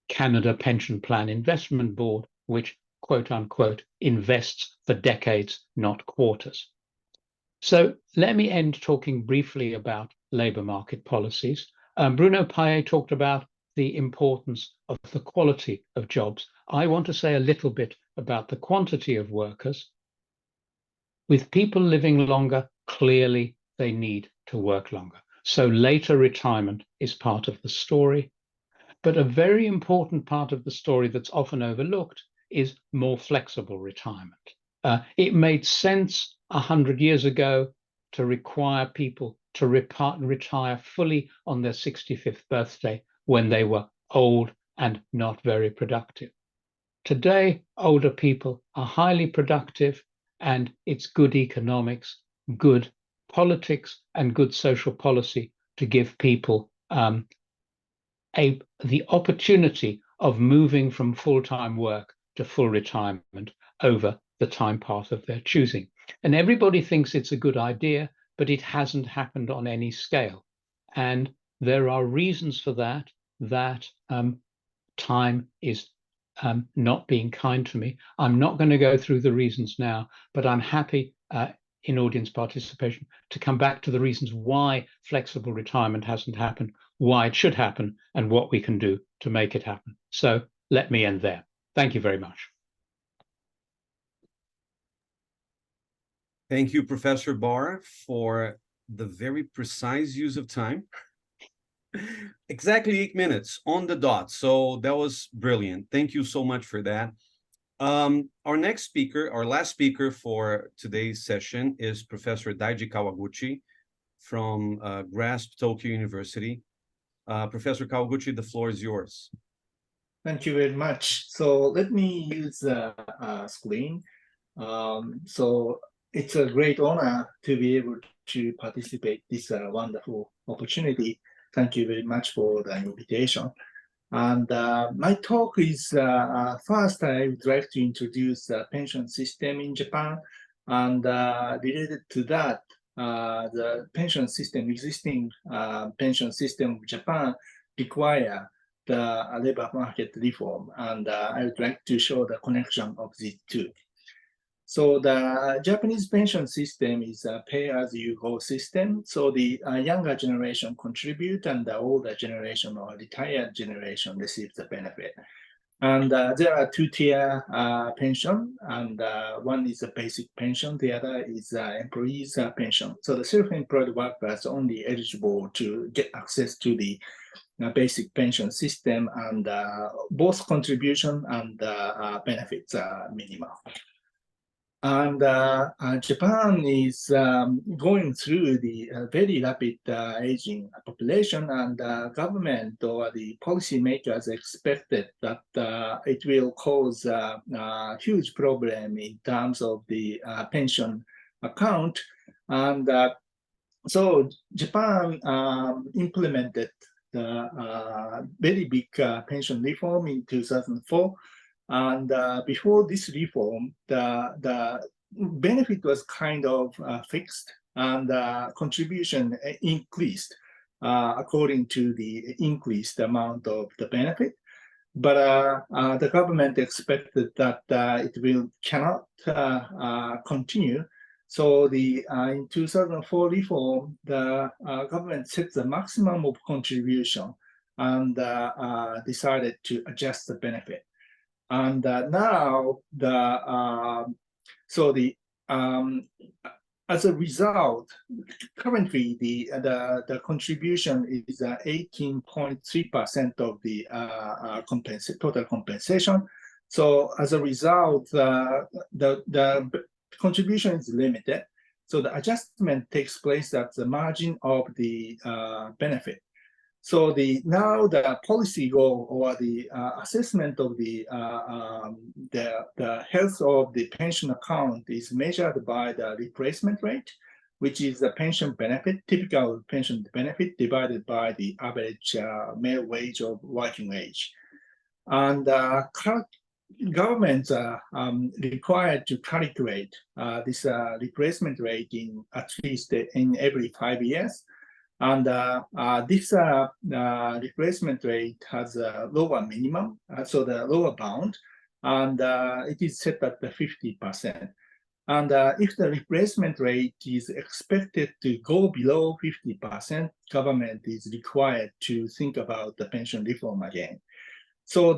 Canada Pension Plan Investment Board, which, quote unquote, invests for decades, not quarters. So let me end talking briefly about labour market policies. Bruno Paillet talked about the importance of the quality of jobs. I want to say a little bit about the quantity of workers. With people living longer, clearly they need to work longer. So later retirement is part of the story. But a very important part of the story that's often overlooked is more flexible retirement. It made sense 100 years ago to require people to retire fully on their 65th birthday when they were old and not very productive. Today, older people are highly productive, and it's good economics, good politics, and good social policy to give people the opportunity of moving from full-time work to full retirement over the time path of their choosing. And everybody thinks it's a good idea, but it hasn't happened on any scale. And there are reasons for that, time is not being kind to me. I'm not going to go through the reasons now, but I'm happy in audience participation to come back to the reasons why flexible retirement hasn't happened, why it should happen, and what we can do to make it happen. So let me end there. Thank you very much. Thank you, Professor Barr, for the very precise use of time. Exactly 8 minutes on the dot. So that was brilliant. Thank you so much for that. Our next speaker, our last speaker for today's session is Professor Daiji Kawaguchi from GRASP Tokyo University. Professor Kawaguchi, the floor is yours. Thank you very much. So let me use the screen. So it's a great honor to be able to participate in this wonderful opportunity. Thank you very much for the invitation. And my talk is, first I would like to introduce the pension system in Japan, and related to that, the pension system, existing pension system of Japan require the labor market reform, and I would like to show the connection of these two. So the Japanese pension system is a pay-as-you-go system. So the younger generation contribute, and the older generation or retired generation receives the benefit. And there are two-tier pension, and one is a basic pension, the other is employees' pension. So the self-employed workers are only eligible to get access to the basic pension system, and both contribution and benefits are minimal. And Japan is going through the very rapid aging population, and government or the policymakers expected that it will cause a huge problem in terms of the pension account. And so Japan implemented the very big pension reform in 2004. And before this reform, the benefit was kind of fixed, and contribution increased according to the increased amount of the benefit. But the government expected that it cannot continue. So in 2004 reform, the government set the maximum of contribution and decided to adjust the benefit. And now as a result, currently the contribution is 18.3% of the total compensation. So as a result, the contribution is limited. So the adjustment takes place at the margin of the benefit. So now the policy goal or the assessment of the health of the pension account is measured by the replacement rate, which is the pension benefit, typical pension benefit divided by the average male wage of working age. And governments are required to calculate this replacement rate at least in every 5 years. And this replacement rate has a lower minimum, so the lower bound, and it is set at the 50%. And if the replacement rate is expected to go below 50%, government is required to think about the pension reform again. So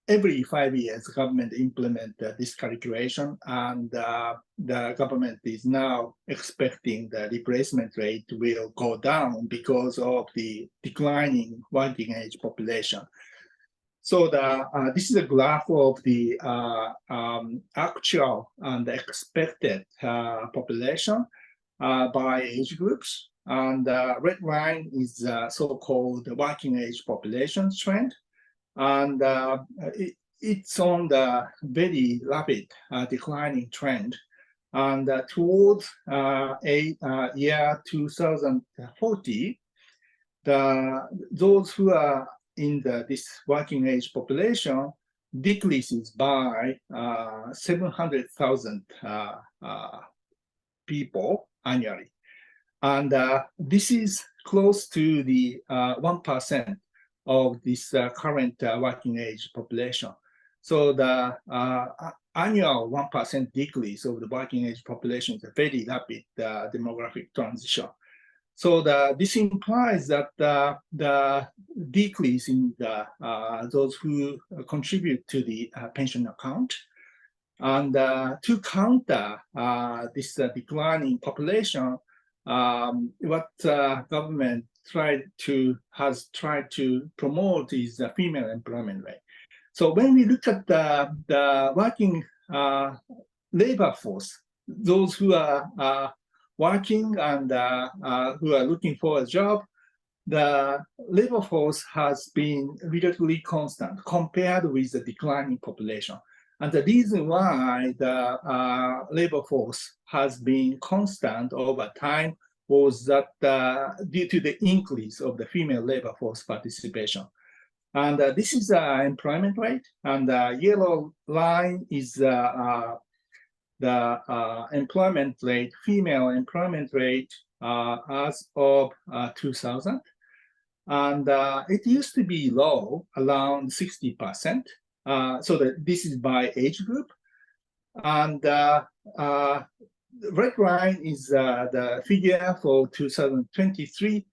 every 5 years, government implement this calculation, and the government is now expecting the replacement rate will go down because of the declining working age population. So this is a graph of the actual and expected population by age groups, and the red line is so-called working age population trend. And it's on the very rapid declining trend. And towards year 2040, those who are in this working age population decreases by 700,000 people annually. And this is close to the 1% of this current working age population. So the annual 1% decrease of the working age population is a very rapid demographic transition. So this implies that the decrease in those who contribute to the pension account, and to counter this declining population, what government has tried to promote is the female employment rate. So when we look at the working labor force, those who are working and who are looking for a job, the labor force has been relatively constant compared with the declining population. And the reason why the labor force has been constant over time was that due to the increase of the female labor force participation. And this is the employment rate, and the yellow line is the employment rate, female employment rate as of 2000. And it used to be low, around 60%. So this is by age group. And red line is the figure for 2023.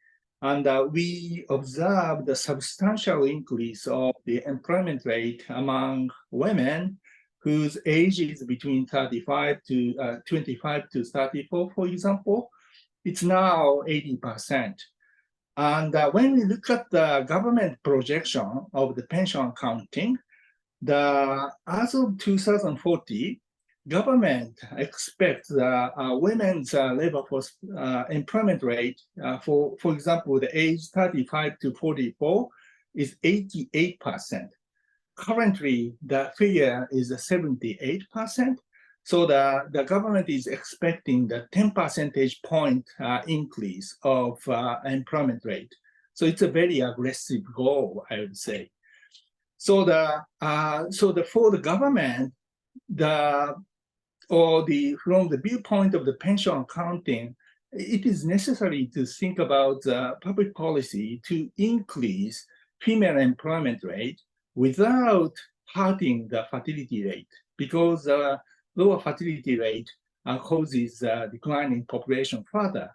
And we observed the substantial increase of the employment rate among women whose age is between 25 to 34, for example. It's now 80%. And when we look at the government projection of the pension accounting, as of 2040, government expects the women's labor force employment rate for example, the age 35 to 44 is 88%. Currently, the figure is 78%. So the government is expecting the 10 percentage point increase of employment rate. So it's a very aggressive goal, I would say. So for the government, from the viewpoint of the pension accounting, it is necessary to think about public policy to increase female employment rate without hurting the fertility rate, because lower fertility rate causes declining population further.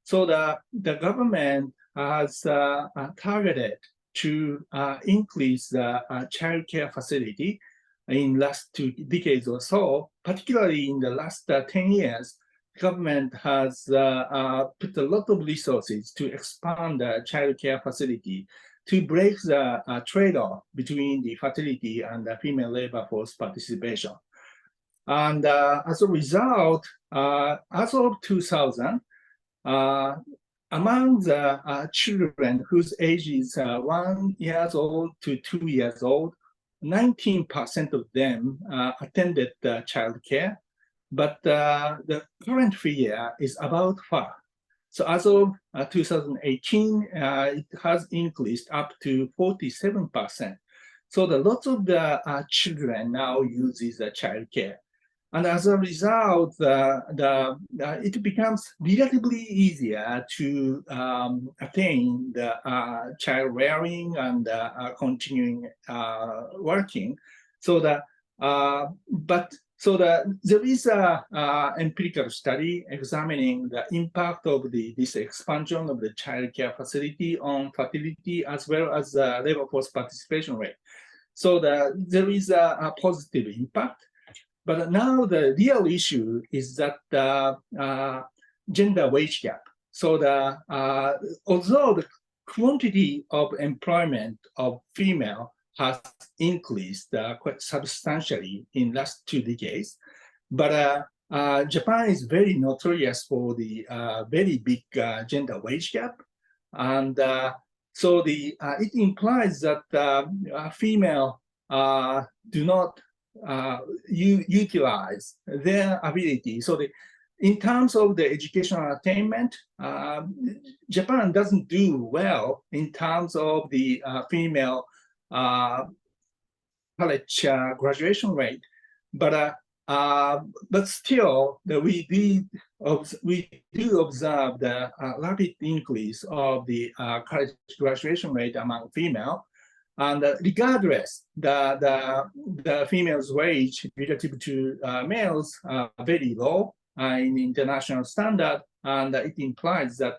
So the government has targeted to increase the childcare facility in last 2 decades or so. Particularly in the last 10 years, government has put a lot of resources to expand the childcare facility to break the trade-off between the fertility and the female labor force participation. And as a result, as of 2000, among the children whose age is 1 year old to 2 years old, 19% of them attended childcare, but the current figure is about 5. So as of 2018, it has increased up to 47%. So lots of the children now uses childcare. And as a result, it becomes relatively easier to attain the child rearing and continuing working. So there is a empirical study examining the impact of this expansion of the child care facility on fertility as well as labor force participation rate. So there is a positive impact. But now the real issue is that gender wage gap. So although the quantity of employment of female has increased quite substantially in last 2 decades, but Japan is very notorious for the very big gender wage gap, and so it implies that female do not utilize their ability. So in terms of the educational attainment, Japan doesn't do well in terms of the female college graduation rate, but still we do observe the rapid increase of the college graduation rate among female. And regardless, the females' wage relative to males are very low in international standard, and it implies that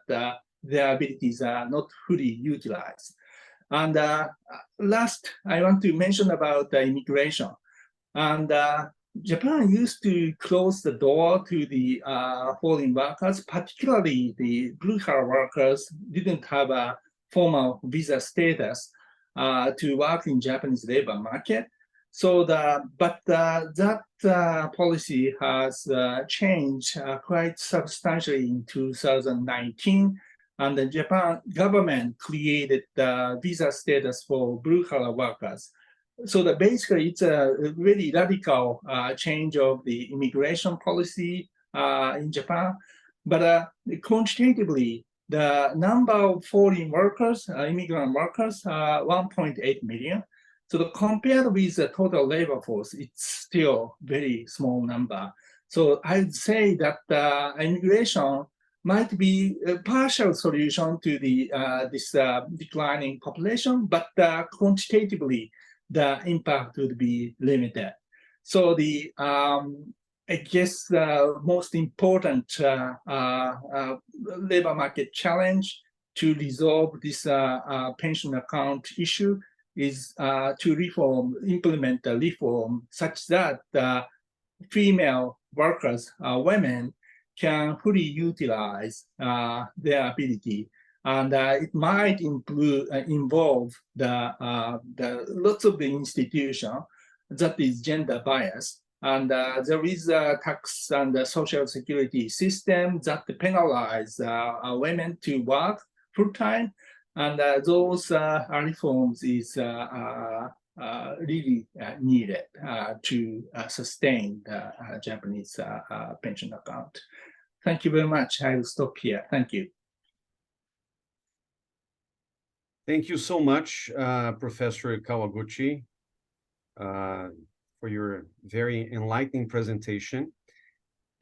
their abilities are not fully utilized. And last, I want to mention about immigration. And Japan used to close the door to the foreign workers, particularly the blue-collar workers didn't have a formal visa status to work in Japanese labor market. So that policy has changed quite substantially in 2019, and the Japan government created the visa status for blue-collar workers. So basically it's a really radical change of the immigration policy in Japan, but quantitatively, the number of foreign workers, immigrant workers, 1.8 million. So compared with the total labor force, it's still very small number. So I'd say that immigration might be a partial solution to this declining population, but quantitatively, the impact would be limited. So I guess the most important labor market challenge to resolve this pension account issue is to implement a reform such that female workers, women, can fully utilize their ability and it might involve the lots of the institution that is gender biased. And there is a tax and a social security system that penalize women to work full time, and those reforms is really needed to sustain the Japanese pension account. Thank you very much. I will stop here. Thank you. Thank you so much, Professor Kawaguchi, for your very enlightening presentation.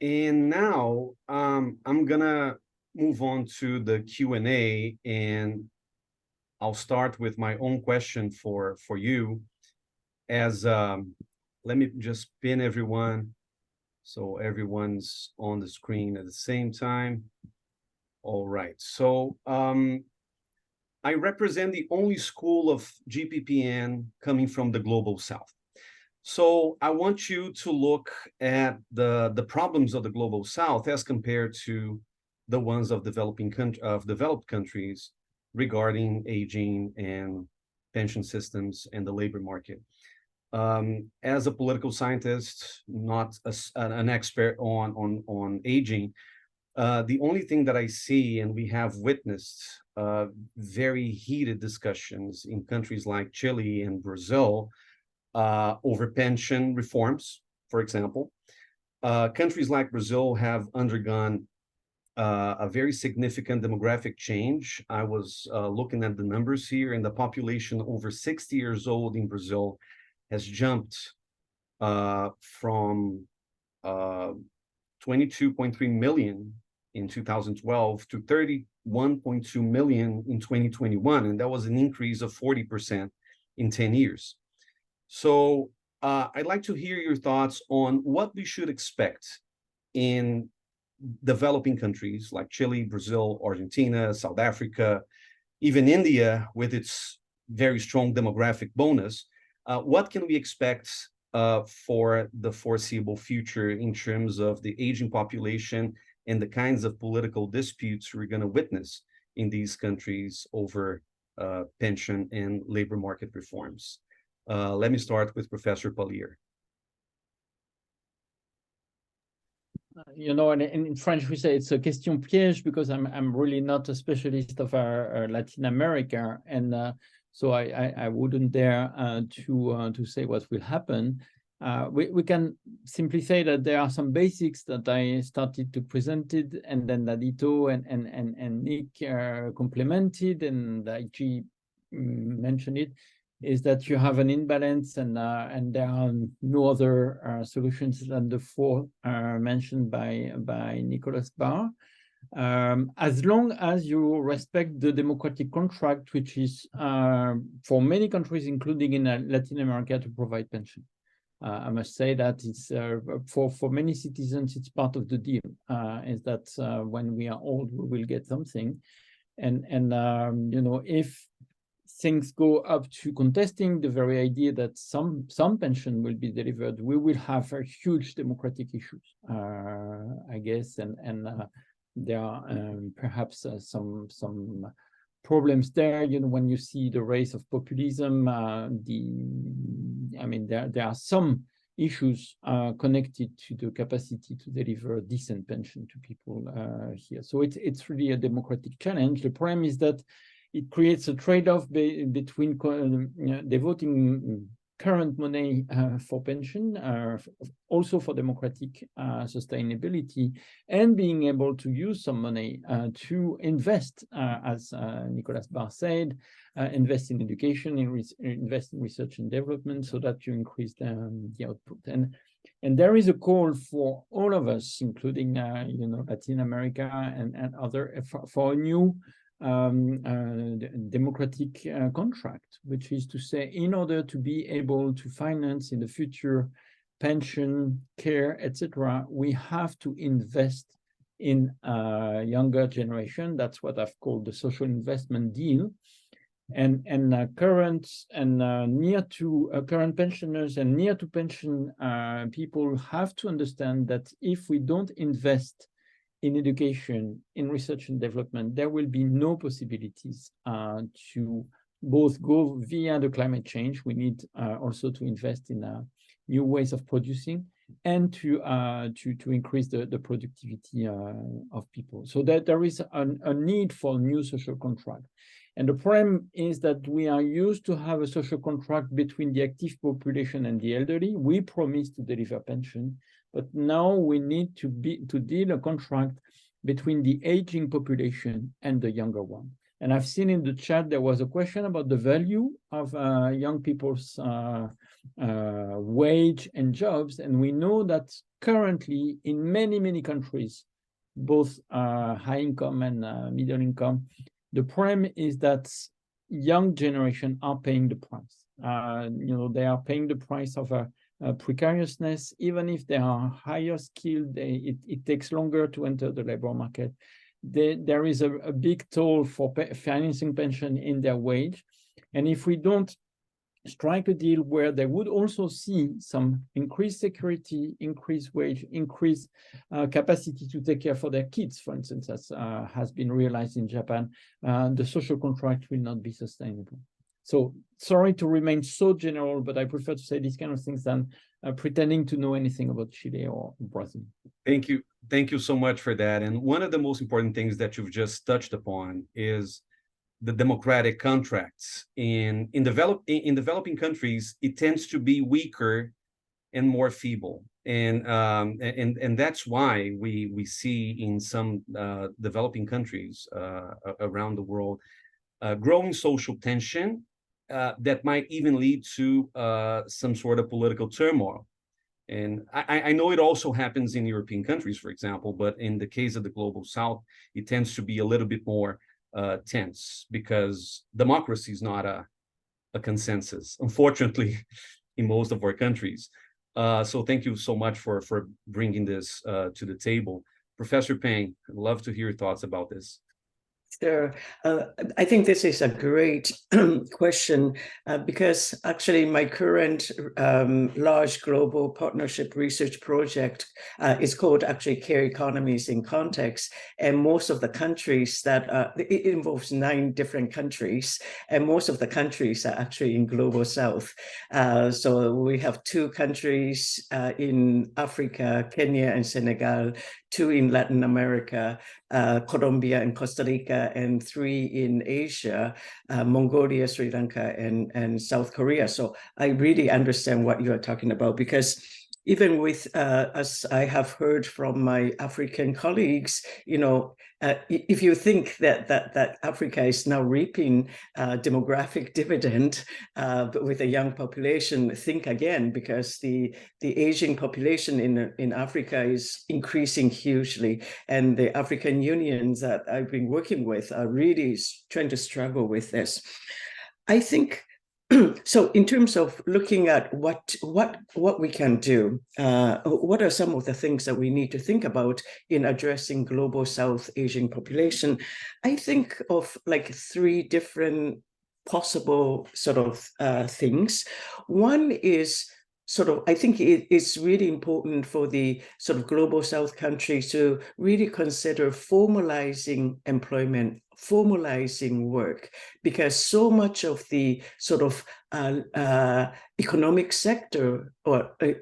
And now I'm gonna move on to the Q&A, and I'll start with my own question for you. As let me just pin everyone so everyone's on the screen at the same time. All right, so I represent the only school of GPPN coming from the Global South. So I want you to look at the problems of the Global South as compared to the ones of developed countries regarding aging and pension systems and the labor market. As a political scientist, not an expert on aging, the only thing that I see, and we have witnessed very heated discussions in countries like Chile and Brazil over pension reforms, for example. Countries like Brazil have undergone a very significant demographic change. I was looking at the numbers here, and the population over 60 years old in Brazil has jumped from 22.3 million in 2012 to 31.2 million in 2021, and that was an increase of 40% in 10 years. So I'd like to hear your thoughts on what we should expect in developing countries like Chile, Brazil, Argentina, South Africa, even India with its very strong demographic bonus. What can we expect for the foreseeable future in terms of the aging population and the kinds of political disputes we're going to witness in these countries over pension and labor market reforms? Let me start with Professor Pallier. You know, and in French we say it's a question piège, because I'm really not a specialist of Latin America, and so I wouldn't dare to say what will happen. We can simply say that there are some basics that I started to present it, and then Ladito and Nick complemented, and IG mentioned it, is that you have an imbalance, and there are no other solutions than the four mentioned by Nicholas Barr. As long as you respect the democratic contract, which is for many countries, including in Latin America, to provide pension. I must say that it's for many citizens, it's part of the deal, is that when we are old, we will get something. And you know, if things go up to contesting the very idea that some pension will be delivered, we will have a huge democratic issues, I guess, and there are perhaps some problems there. You know, when you see the rise of populism, I mean, there are some issues connected to the capacity to deliver decent pension to people here. So it's really a democratic challenge. The problem is that it creates a trade-off between devoting current money for pension, also for democratic sustainability, and being able to use some money to invest, as Nicholas Barr said, invest in education, invest in research and development, so that you increase the output. And there is a call for all of us, including you know, Latin America and other, for a new democratic contract, which is to say, in order to be able to finance in the future pension, care, etc., we have to invest in younger generation. That's what I've called the social investment deal. And current and near to current pensioners and near to pension people have to understand that if we don't invest in education, in research and development, there will be no possibilities to both go via the climate change. We need also to invest in new ways of producing and to increase the productivity of people. So that there is a need for new social contract. And the problem is that we are used to have a social contract between the active population and the elderly. We promise to deliver pension, but now we need to deal a contract between the aging population and the younger one. And I've seen in the chat there was a question about the value of young people's wage and jobs, and we know that currently in many countries, both high income and middle income, the problem is that young generation are paying the price. They are paying the price of precariousness. Even if they are higher skilled, it takes longer to enter the labor market. There is a big toll for financing pension in their wage. And if we don't strike a deal where they would also see some increased security, increased wage, increased capacity to take care for their kids, for instance, as has been realized in Japan, the social contract will not be sustainable. So sorry to remain so general, but I prefer to say these kind of things than pretending to know anything about Chile or Brazil. Thank you. Thank you so much for that. And one of the most important things that you've just touched upon is the democratic contracts. In developing countries, it tends to be weaker and more feeble. And that's why we see in some developing countries around the world growing social tension that might even lead to some sort of political turmoil. And I know it also happens in European countries, for example, but in the case of the Global South, it tends to be a little bit more tense because democracy is not a consensus, unfortunately, in most of our countries. So thank you so much for bringing this to the table. Professor Peng, I'd love to hear your thoughts about this. Sure. I think this is a great question because actually my current large global partnership research project is called actually Care Economies in Context. And most of the countries that, it involves 9 different countries, and most of the countries are actually in Global South. So we have 2 countries in Africa, Kenya and Senegal, 2 in Latin America, Colombia and Costa Rica, and 3 in Asia, Mongolia, Sri Lanka, and South Korea. So I really understand what you are talking about, because even with, as I have heard from my African colleagues, if you think that Africa is now reaping demographic dividend with a young population, think again, because the aging population in Africa is increasing hugely, and the African unions that I've been working with are really trying to struggle with this. I think. So in terms of looking at what we can do, what are some of the things that we need to think about in addressing Global South Asian population? I think of like 3 different possible sort of things. One is I think it's really important for the sort of Global South countries to really consider formalizing employment, formalizing work, because so much of the sort of economic sector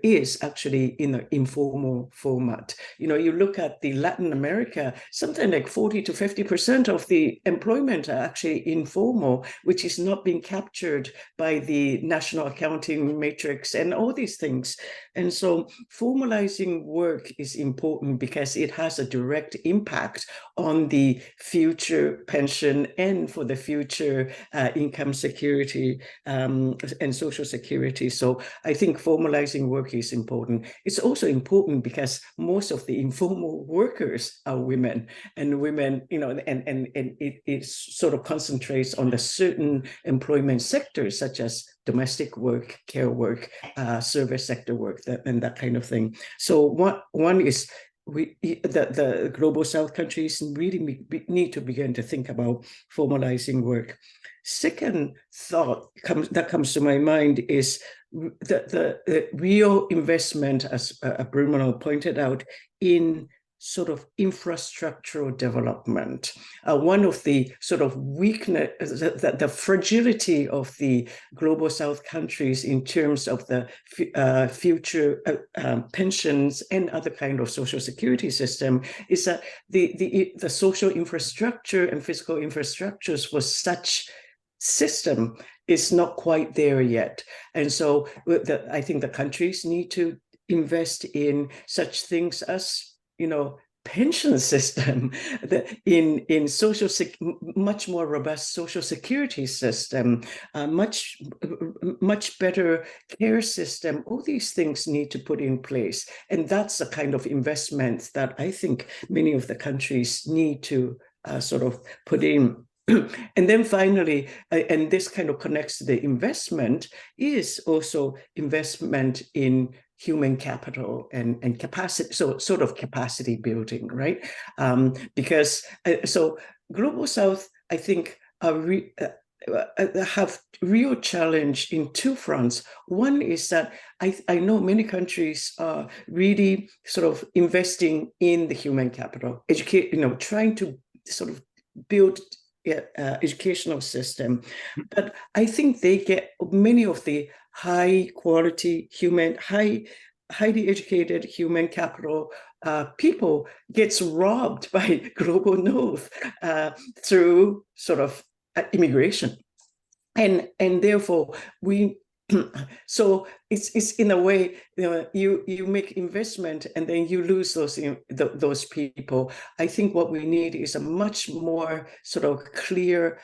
is actually in an informal format. You look at the Latin America, something like 40 to 50% of the employment are actually informal, which is not being captured by the national accounting matrix and all these things. And so formalizing work is important because it has a direct impact on the future pension and for the future income security and social security. So I think formalizing work is important. It's also important because most of the informal workers are women, and women, and it sort of concentrates on the certain employment sectors such as domestic work, care work, service sector work, and that kind of thing. So one is the Global South countries really need to begin to think about formalizing work. Second thought that comes to my mind is the real investment, as Bruno pointed out, in sort of infrastructural development. One of the sort of weakness, the fragility of the global South countries in terms of the future pensions and other kind of social security system is that the social infrastructure and physical infrastructures for such system is not quite there yet. And so I think the countries need to invest in such things as, pension system, in much more robust social security system, much better care system. All these things need to put in place. And that's the kind of investment that I think many of the countries need to sort of put in. And then finally, and this kind of connects to the investment, is also investment in human capital and capacity, so sort of capacity building, right? Because so Global South, I think, have real challenge in two fronts. One is that I know many countries are really sort of investing in the human capital, trying to sort of build educational system, but I think they get many of the high quality highly educated human capital people gets robbed by Global North through sort of immigration, and therefore so it's in a way, you make investment and then you lose those people. I think what we need is a much more sort of clear,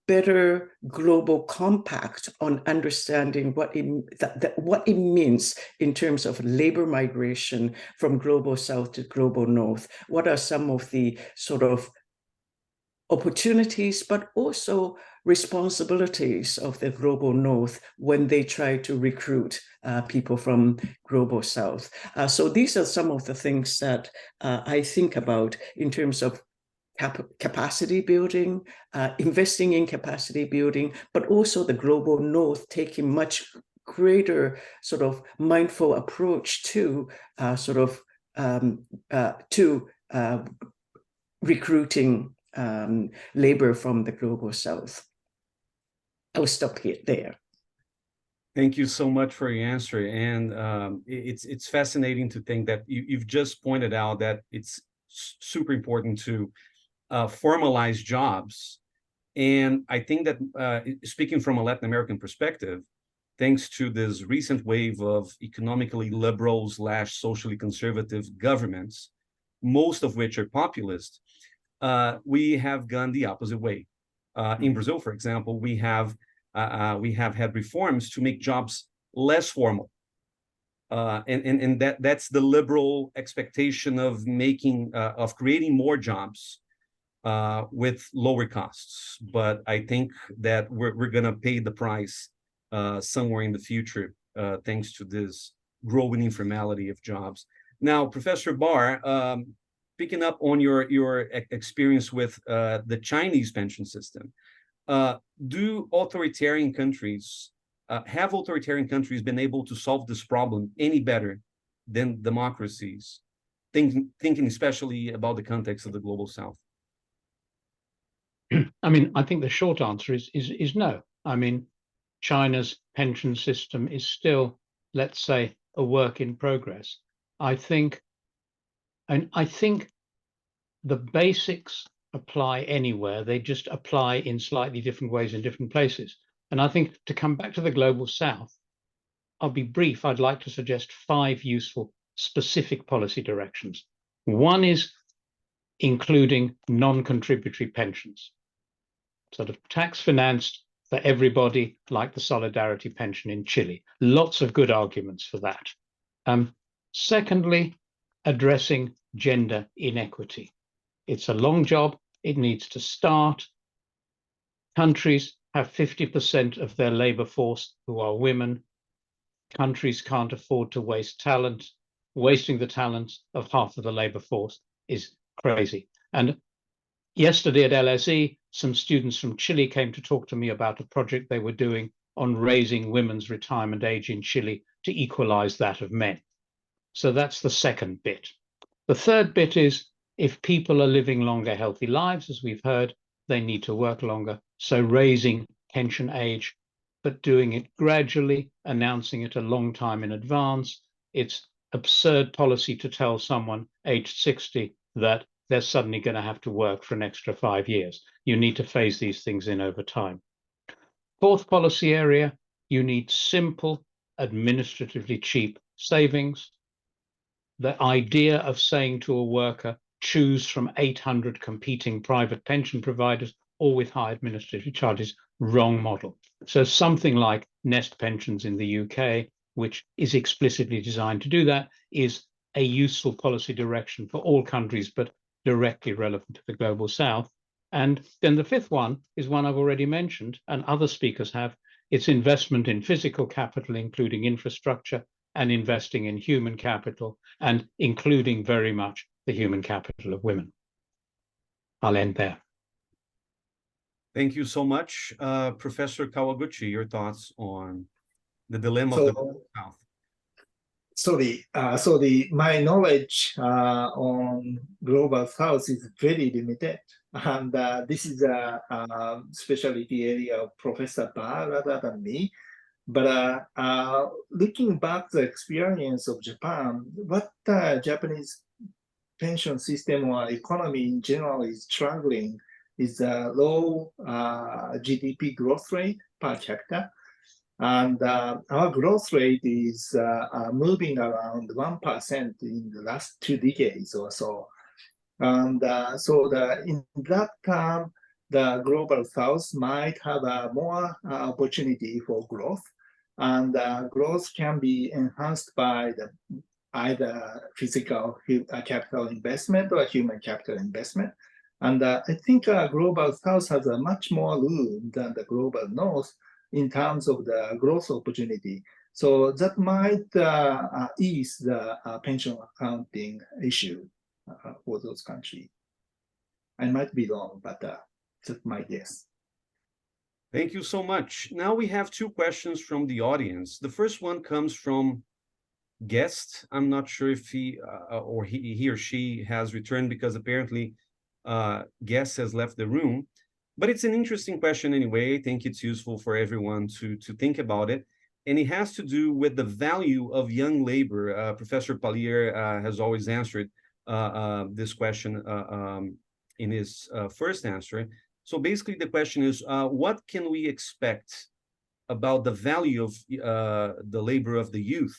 better global compact on understanding what it means in terms of labor migration from Global South to Global North. What are some of the sort of opportunities, but also responsibilities of the Global North when they try to recruit people from Global South. So these are some of the things that I think about in terms of capacity building, investing in capacity building, but also the Global North taking much greater sort of mindful approach to recruiting labor from the Global South. I will stop here there. Thank you so much for your answer. And it's fascinating to think that you've just pointed out that it's super important to formalize jobs. And I think that speaking from a Latin American perspective, thanks to this recent wave of economically liberal / socially conservative governments, most of which are populist, we have gone the opposite way. In Brazil, for example, we have had reforms to make jobs less formal, and that's the liberal expectation of creating more jobs with lower costs. But I think that we're gonna pay the price somewhere in the future, thanks to this growing informality of jobs. Now, Professor Barr, picking up on your experience with the Chinese pension system, have authoritarian countries been able to solve this problem any better than democracies? Thinking especially about the context of the Global South. I mean, I think the short answer is no. I mean, China's pension system is still, let's say, a work in progress. I think the basics apply anywhere. They just apply in slightly different ways in different places. And I think, to come back to the Global South, I'll be brief. I'd like to suggest 5 useful specific policy directions. One is including non-contributory pensions, sort of tax-financed for everybody, like the solidarity pension in Chile. Lots of good arguments for that. Secondly, addressing gender inequity. It's a long job. It needs to start. Countries have 50% of their labor force who are women. Countries can't afford to waste talent. Wasting the talents of half of the labor force is crazy. And yesterday at LSE, some students from Chile came to talk to me about a project they were doing on raising women's retirement age in Chile to equalize that of men. So that's the second bit. The third bit is if people are living longer, healthy lives, as we've heard, they need to work longer. So raising pension age, but doing it gradually, announcing it a long time in advance. It's absurd policy to tell someone aged 60 that they're suddenly going to have to work for an extra 5 years. You need to phase these things in over time. Fourth policy area, you need simple, administratively cheap savings. The idea of saying to a worker, choose from 800 competing private pension providers, all with high administrative charges, wrong model. So something like Nest Pensions in the UK, which is explicitly designed to do that, is a useful policy direction for all countries, but directly relevant to the Global South. And then the fifth one is one I've already mentioned, and other speakers have. It's investment in physical capital, including infrastructure, and investing in human capital, and including very much the human capital of women. I'll end there. Thank you so much. Professor Kawaguchi, your thoughts on the dilemma So, of the South? Sorry, my knowledge on Global South is very limited. And this is a specialty area of Professor Ba rather than me. But looking back the experience of Japan, what Japanese pension system or economy in general is struggling is a low GDP growth rate per capita. And our growth rate is moving around 1% in the last 2 decades or so. And so in that term, the Global South might have more opportunity for growth. And growth can be enhanced by either physical capital investment or human capital investment. And I think Global South has a much more room than the Global North in terms of the growth opportunity. So that might ease the pension accounting issue for those countries. I might be wrong, but that's my guess. Thank you so much. Now we have 2 questions from the audience. The first one comes from guest. I'm not sure if he or she has returned, because apparently guest has left the room. But it's an interesting question anyway. I think it's useful for everyone to think about it. And it has to do with the value of young labor. Professor Pallier has always answered this question in his first answer. So basically the question is, what can we expect about the value of the labor of the youth?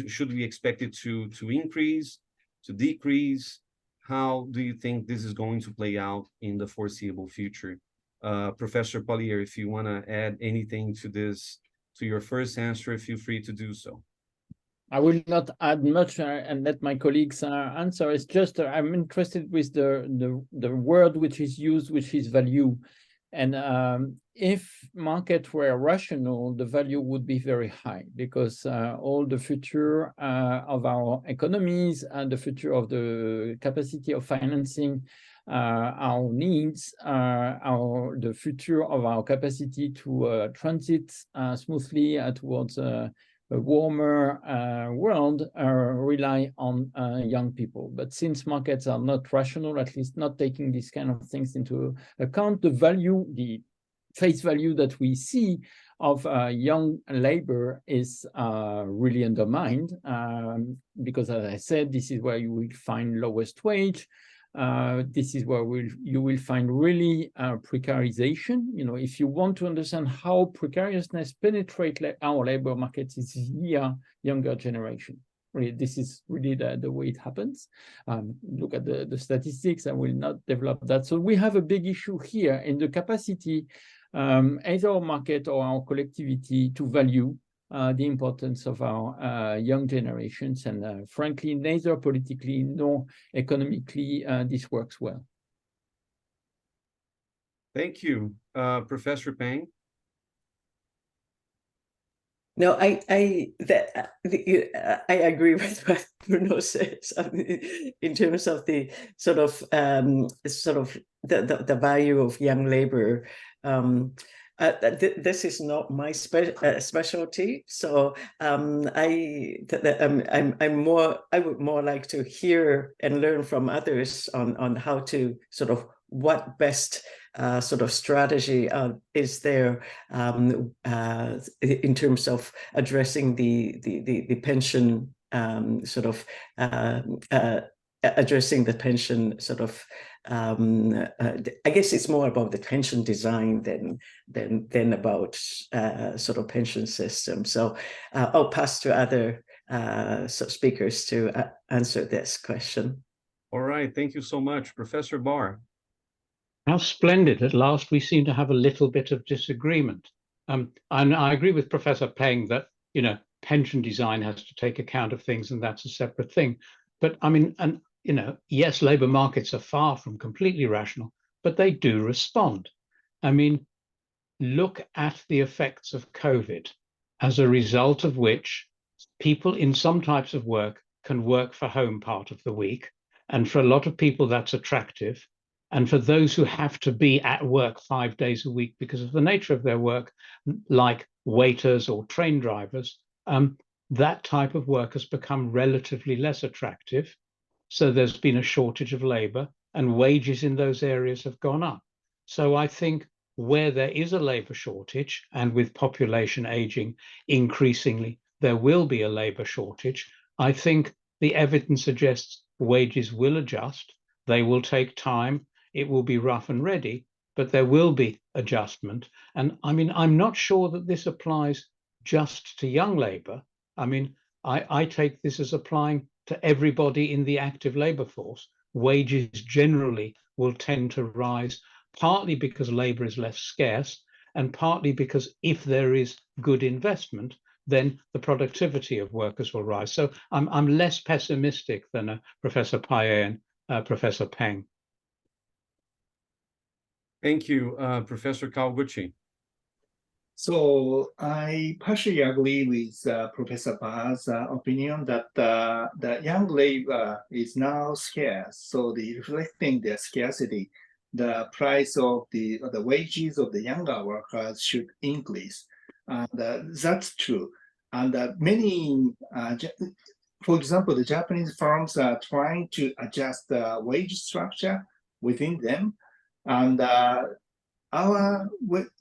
Should we expect it to increase, to decrease? How do you think this is going to play out in the foreseeable future? Professor Pallier, if you want to add anything to this, to your first answer, feel free to do so. I will not add much and let my colleagues answer. It's just I'm interested with the word which is used, which is value. And if markets were rational, the value would be very high, because all the future of our economies and the future of the capacity of financing our needs, the future of our capacity to transit smoothly towards a warmer world rely on young people. But since markets are not rational, at least not taking these kind of things into account, the face value that we see of young labor is really undermined, because, as I said, this is where you will find lowest wage. This is where you will find really precarization. You know, if you want to understand how precariousness penetrates our labor markets, it's younger generation. Really, this is really the way it happens. Look at the statistics. I will not develop that. So we have a big issue here in the capacity, either our market or our collectivity, to value the importance of our young generations, and frankly, neither politically nor economically this works well. Thank you, Professor Pang. No, I agree with what Bruno says in terms of the the value of young labor. This is not my specialty, so I would more like to hear and learn from others on how to sort of what best sort of strategy is there in terms of addressing the pension sort of addressing the pension sort of I guess it's more about the pension design than about sort of pension system. So I'll pass to other speakers to answer this question. All right, thank you so much, Professor Barr. How splendid! At last, we seem to have a little bit of disagreement. And I agree with Professor Peng that pension design has to take account of things, and that's a separate thing. But I mean, and yes, labour markets are far from completely rational, but they do respond. I mean, look at the effects of COVID, as a result of which people in some types of work can work for home part of the week. And for a lot of people, that's attractive. And for those who have to be at work 5 days a week because of the nature of their work, like waiters or train drivers, that type of work has become relatively less attractive. So there's been a shortage of labor, and wages in those areas have gone up. So I think where there is a labor shortage, and with population aging increasingly, there will be a labor shortage. I think the evidence suggests wages will adjust. They will take time. It will be rough and ready, but there will be adjustment. And I mean, I'm not sure that this applies just to young labor. I mean, I take this as applying to everybody in the active labor force. Wages generally will tend to rise, partly because labor is less scarce, and partly because if there is good investment, then the productivity of workers will rise. So I'm less pessimistic than Professor Paye and Professor Peng. Thank you, Professor Kawaguchi. So I partially agree with Professor Barr's opinion that the young labor is now scarce. So reflecting their scarcity, the price of the wages of the younger workers should increase. And that's true. And many, for example, the Japanese firms are trying to adjust the wage structure within them. And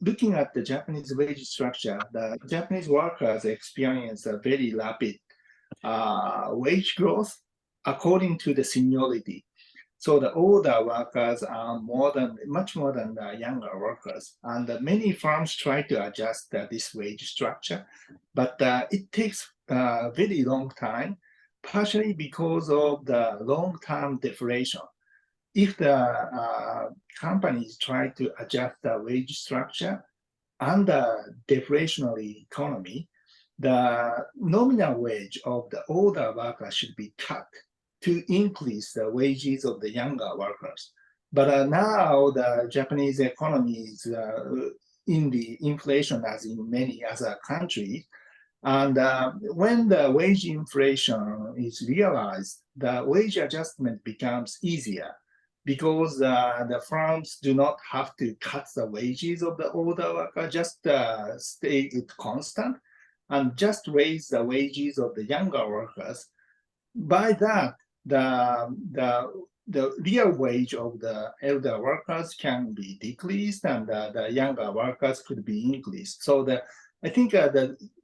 looking at the Japanese wage structure, the Japanese workers experience a very rapid wage growth according to the seniority. So the older workers are much more than the younger workers. And many firms try to adjust this wage structure, but it takes a very long time, partially because of the long-term deflation. If the companies try to adjust the wage structure under deflationary economy, the nominal wage of the older workers should be cut to increase the wages of the younger workers. But now the Japanese economy is in the inflation as in many other countries. And when the wage inflation is realized, the wage adjustment becomes easier, because the firms do not have to cut the wages of the older worker, just stay it constant and just raise the wages of the younger workers. By that, the real wage of the elder workers can be decreased, and the younger workers could be increased. So I think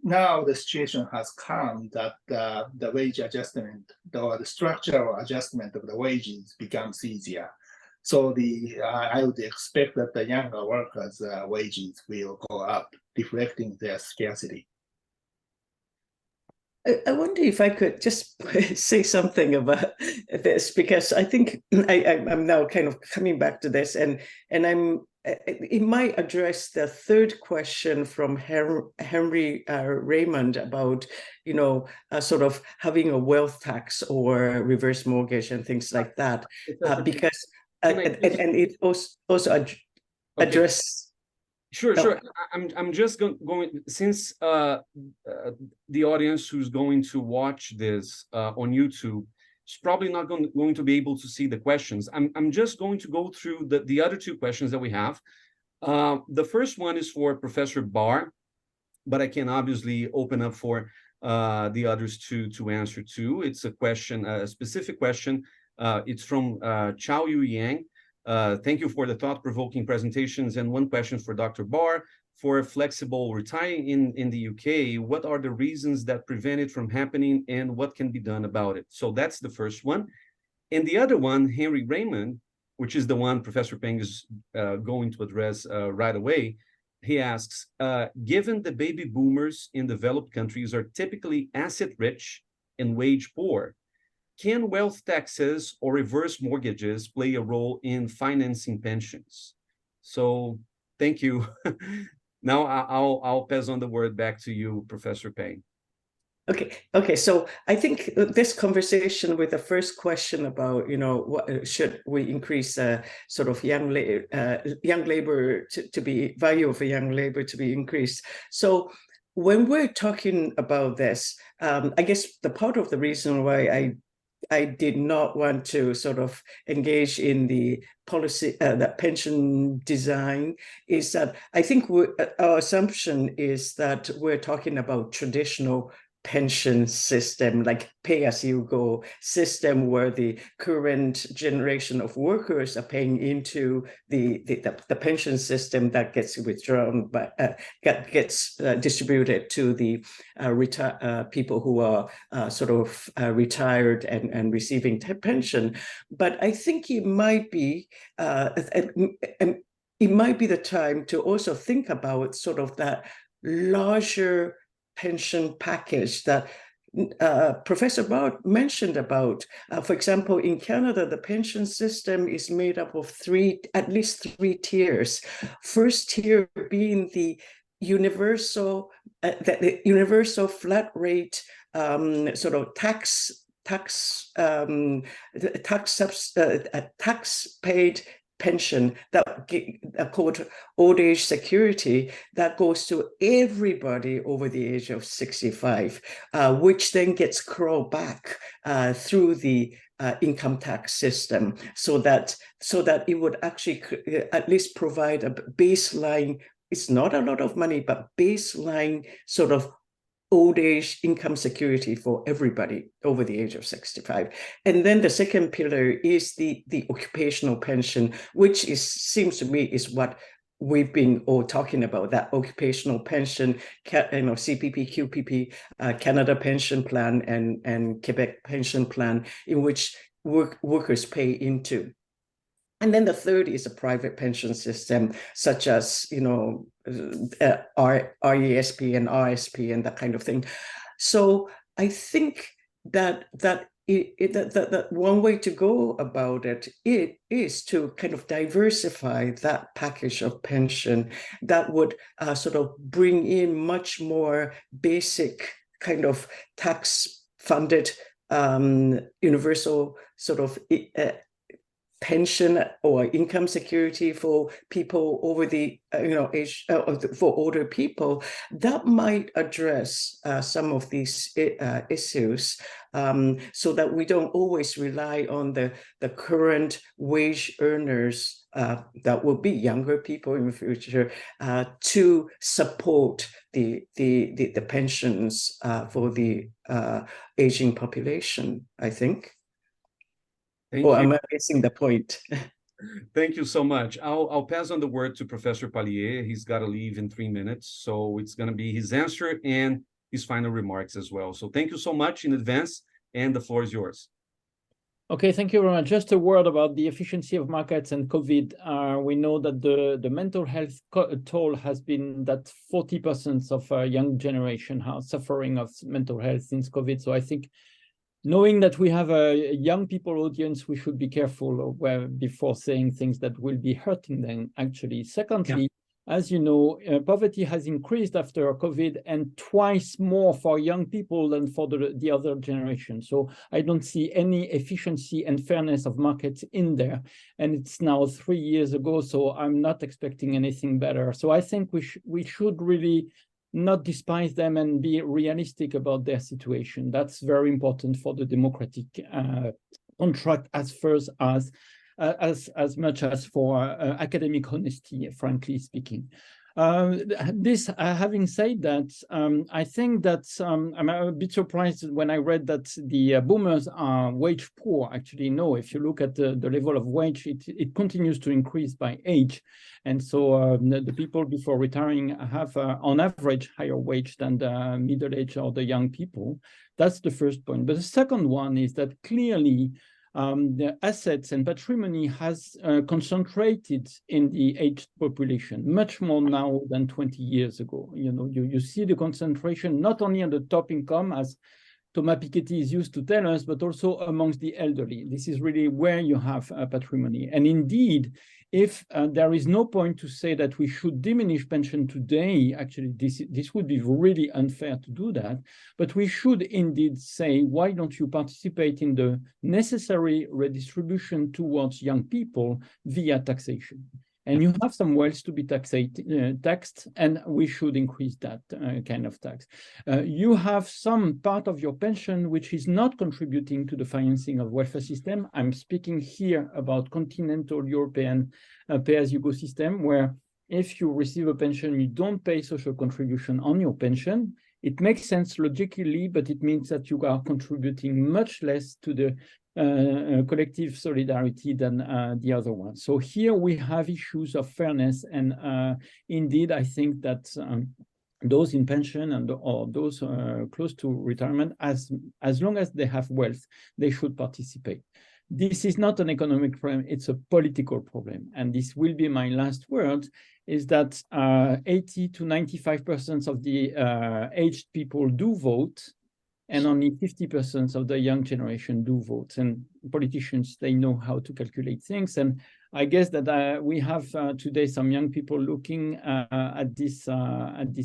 now the situation has come that the wage adjustment or the structural adjustment of the wages becomes easier. So I would expect that the younger workers' wages will go up, reflecting their scarcity. I wonder if I could just say something about this, because I think I'm now kind of coming back to this, and it might address the third question from Henry Raymond about, sort of having a wealth tax or reverse mortgage and things like that, because and it also address. Sure, sure. I'm just going, since the audience who's going to watch this on YouTube is probably not going to be able to see the questions. I'm just going to go through the other two questions that we have. The first one is for Professor Barr, but I can obviously open up for the others to answer too. It's a question, a specific question. It's from Chao Yu Yang. Thank you for the thought-provoking presentations. And one question for Dr. Barr. For flexible retiring in the UK, what are the reasons that prevent it from happening and what can be done about it? So that's the first one. And the other one, Henry Raymond, which is the one Professor Peng is going to address right away, he asks, given the baby boomers in developed countries are typically asset-rich and wage-poor, can wealth taxes or reverse mortgages play a role in financing pensions? So thank you. Now I'll pass on the word back to you, Professor Peng. Okay. So I think this conversation with the first question about, what should we increase sort of young labor to be value of young labor to be increased. So when we're talking about this, I guess the part of the reason why I did not want to sort of engage in the policy, the pension design, is that I think our assumption is that we're talking about traditional pension system, like pay-as-you-go system, where the current generation of workers are paying into the pension system that gets withdrawn, but gets distributed to the people who are sort of retired and receiving pension. But I think it might be the time to also think about sort of that larger pension package that Professor Barr mentioned about. For example, in Canada, the pension system is made up of at least three tiers. First tier being the universal flat rate sort of tax paid pension that called old age security that goes to everybody over the age of 65, which then gets crawled back through the income tax system, so that it would actually at least provide a baseline. It's not a lot of money, but baseline sort of old age income security for everybody over the age of 65. And then the second pillar is the occupational pension, which seems to me is what we've been all talking about, that occupational pension, CPP, QPP, Canada Pension Plan, and Quebec Pension Plan, in which workers pay into. And then the third is a private pension system, such as, RESP and RSP and that kind of thing. So I think that one way to go about it is to kind of diversify that package of pension that would sort of bring in much more basic kind of tax-funded universal sort of pension or income security for people over the age, for older people, that might address some of these issues, so that we don't always rely on the current wage earners that will be younger people in the future to support the pensions for the aging population, I think. Am I missing the point? Thank you so much. I'll pass on the word to Professor Pallier. He's got to leave in 3 minutes, so it's going to be his answer and his final remarks as well. So thank you so much in advance, and the floor is yours. Okay, thank you very much. Just a word about the efficiency of markets and COVID. We know that the mental health toll has been that 40% of a young generation are suffering of mental health since COVID. So I think, knowing that we have a young people audience, we should be careful before saying things that will be hurting them, actually. Secondly, as you know, poverty has increased after COVID, and twice more for young people than for the other generation. So I don't see any efficiency and fairness of markets in there. And it's now 3 years ago, so I'm not expecting anything better. So I think we should really not despise them and be realistic about their situation. That's very important for the democratic contract, as first as as much as for academic honesty, frankly speaking. Having said that, I think that I'm a bit surprised when I read that the boomers are wage poor. Actually, no, if you look at the level of wage, it continues to increase by age. And so the people before retiring have, on average, higher wage than the middle age or the young people. That's the first point. But the second one is that clearly, the assets and patrimony has concentrated in the aged population much more now than 20 years ago. You know, you see the concentration not only on the top income, as Thomas Piketty is used to tell us, but also amongst the elderly. This is really where you have patrimony. And indeed, if there is no point to say that we should diminish pension today, actually, this would be really unfair to do that. But we should indeed say, why don't you participate in the necessary redistribution towards young people via taxation? And you have some wealth to be taxed, and we should increase that kind of tax. You have some part of your pension which is not contributing to the financing of welfare system. I'm speaking here about continental European pay-as-you-go system, where if you receive a pension, you don't pay social contribution on your pension. It makes sense logically, but it means that you are contributing much less to the collective solidarity than the other one. So here we have issues of fairness, and indeed, I think that those in pension and or those close to retirement, as long as they have wealth, they should participate. This is not an economic problem, it's a political problem. And this will be my last word, is that 80 to 95% of the aged people do vote, and only 50% of the young generation do vote. And politicians, they know how to calculate things. And I guess that we have today some young people looking at this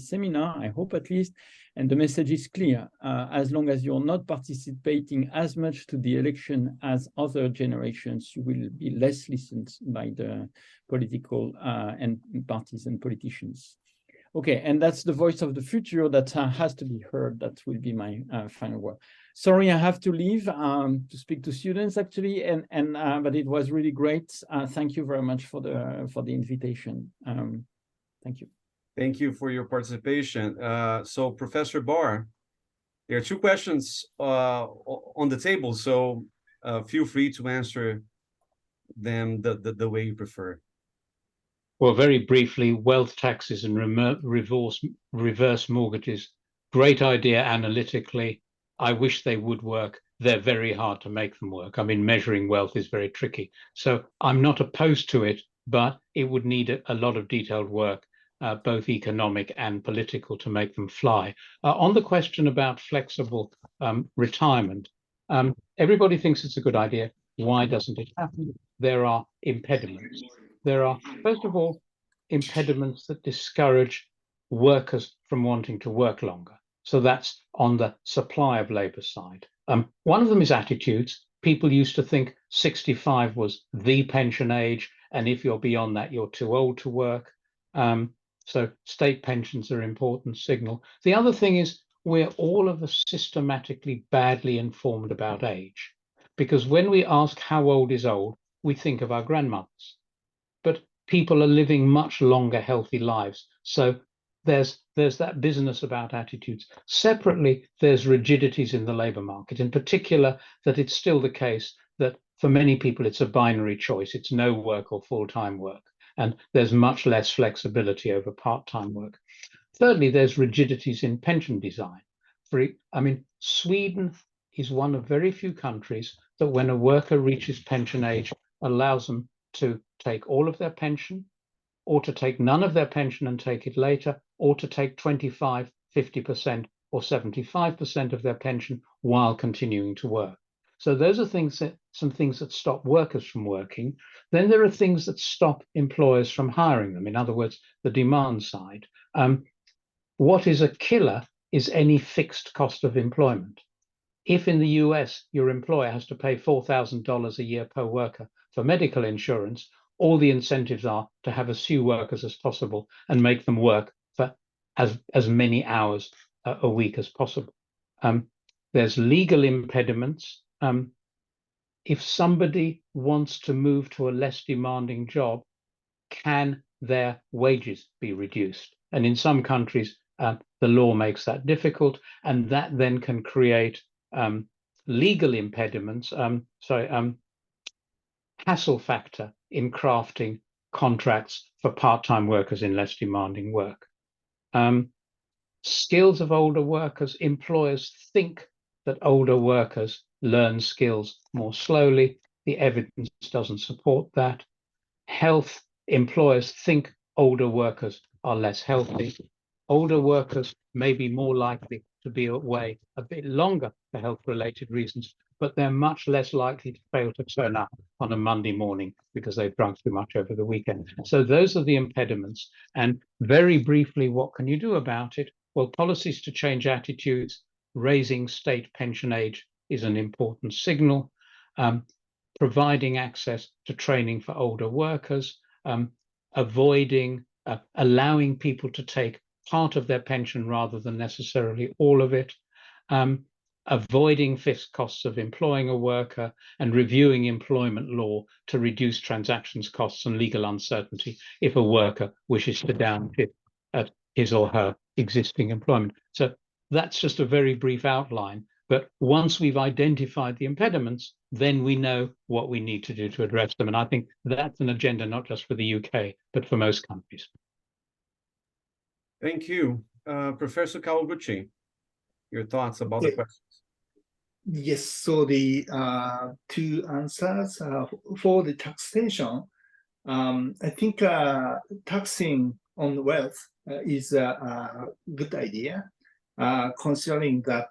seminar, I hope at least, and the message is clear. As long as you're not participating as much to the election as other generations, you will be less listened by the political and parties and politicians. Okay, and that's the voice of the future that has to be heard. That will be my final word. Sorry, I have to leave to speak to students actually, but it was really great. Thank you very much for the invitation. Thank you. Thank you for your participation. So, Professor Barr, there are two questions on the table, so feel free to answer them the way you prefer. Well, very briefly, wealth taxes and reverse mortgages, great idea analytically. I wish they would work. They're very hard to make them work. I mean, measuring wealth is very tricky. So I'm not opposed to it, but it would need a lot of detailed work, both economic and political, to make them fly. On the question about flexible retirement, everybody thinks it's a good idea. Why doesn't it happen? There are impediments. There are, first of all, impediments that discourage workers from wanting to work longer. So that's on the supply of labor side. One of them is attitudes. People used to think 65 was the pension age, and if you're beyond that, you're too old to work. So state pensions are an important signal. The other thing is we're all of us systematically badly informed about age, because when we ask how old is old, we think of our grandmothers. But people are living much longer, healthy lives. So there's that business about attitudes. Separately, there's rigidities in the labor market, in particular, that it's still the case that for many people, it's a binary choice. It's no work or full-time work. And there's much less flexibility over part-time work. Thirdly, there's rigidities in pension design. I mean, Sweden is one of very few countries that when a worker reaches pension age, allows them to take all of their pension, or to take none of their pension and take it later, or to take 25, 50%, or 75% of their pension while continuing to work. So those are some things that stop workers from working. Then there are things that stop employers from hiring them. In other words, the demand side. What is a killer is any fixed cost of employment. If in the US, your employer has to pay $4,000 a year per worker for medical insurance, all the incentives are to have as few workers as possible and make them work for as many hours a week as possible. There's legal impediments. if somebody wants to move to a less demanding job, can their wages be reduced? And in some countries, the law makes that difficult, and that then can create legal impediments, hassle factor in crafting contracts for part-time workers in less demanding work. Skills of older workers, employers think that older workers learn skills more slowly. The evidence doesn't support that. Health, employers think older workers are less healthy. Older workers may be more likely to be away a bit longer for health-related reasons, but they're much less likely to fail to turn up on a Monday morning because they've drunk too much over the weekend. So those are the impediments. And very briefly, what can you do about it? Well, policies to change attitudes, raising state pension age is an important signal. Providing access to training for older workers, allowing people to take part of their pension rather than necessarily all of it, avoiding fixed costs of employing a worker, and reviewing employment law to reduce transactions costs and legal uncertainty if a worker wishes to downshift at his or her existing employment. So that's just a very brief outline. But once we've identified the impediments, then we know what we need to do to address them. And I think that's an agenda not just for the UK, but for most countries. Thank you. Professor Kawaguchi, your thoughts about the questions? Yes, so the two answers for the taxation, I think taxing on wealth is a good idea, considering that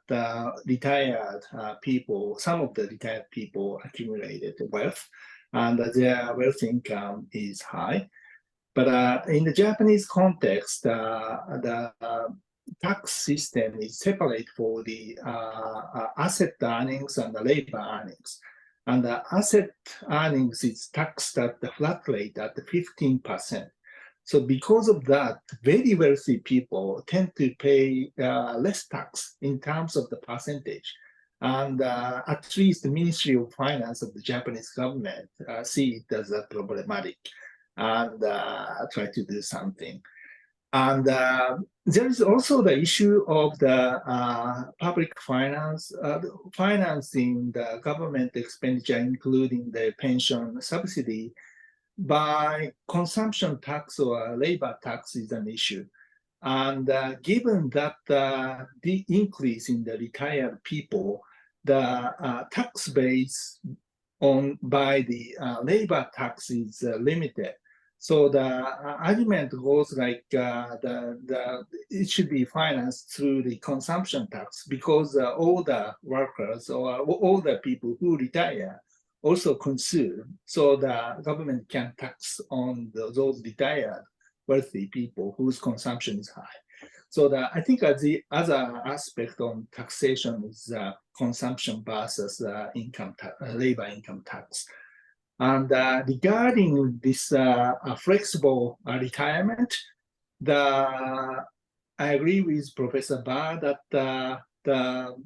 retired people, some of the retired people accumulated wealth and their wealth income is high. But in the Japanese context, the tax system is separate for the asset earnings and the labor earnings. And the asset earnings is taxed at the flat rate at 15%. So because of that, very wealthy people tend to pay less tax in terms of the percentage. And at least the Ministry of Finance of the Japanese government see it as a problematic and try to do something. And there is also the issue of the public finance, financing the government expenditure, including the pension subsidy, by consumption tax or labor tax is an issue. And given that the increase in the retired people, the tax base by the labor tax is limited. So the argument goes like it should be financed through the consumption tax, because all the workers or all the people who retire also consume. So the government can tax on those retired wealthy people whose consumption is high. So I think the other aspect on taxation is consumption versus labor income tax. And regarding this flexible retirement, I agree with Professor Barr that the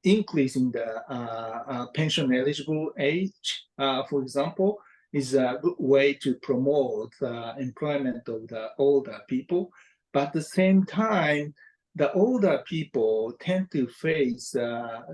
increase in the pension eligible age, for example, is a good way to promote employment of the older people. But at the same time, the older people tend to face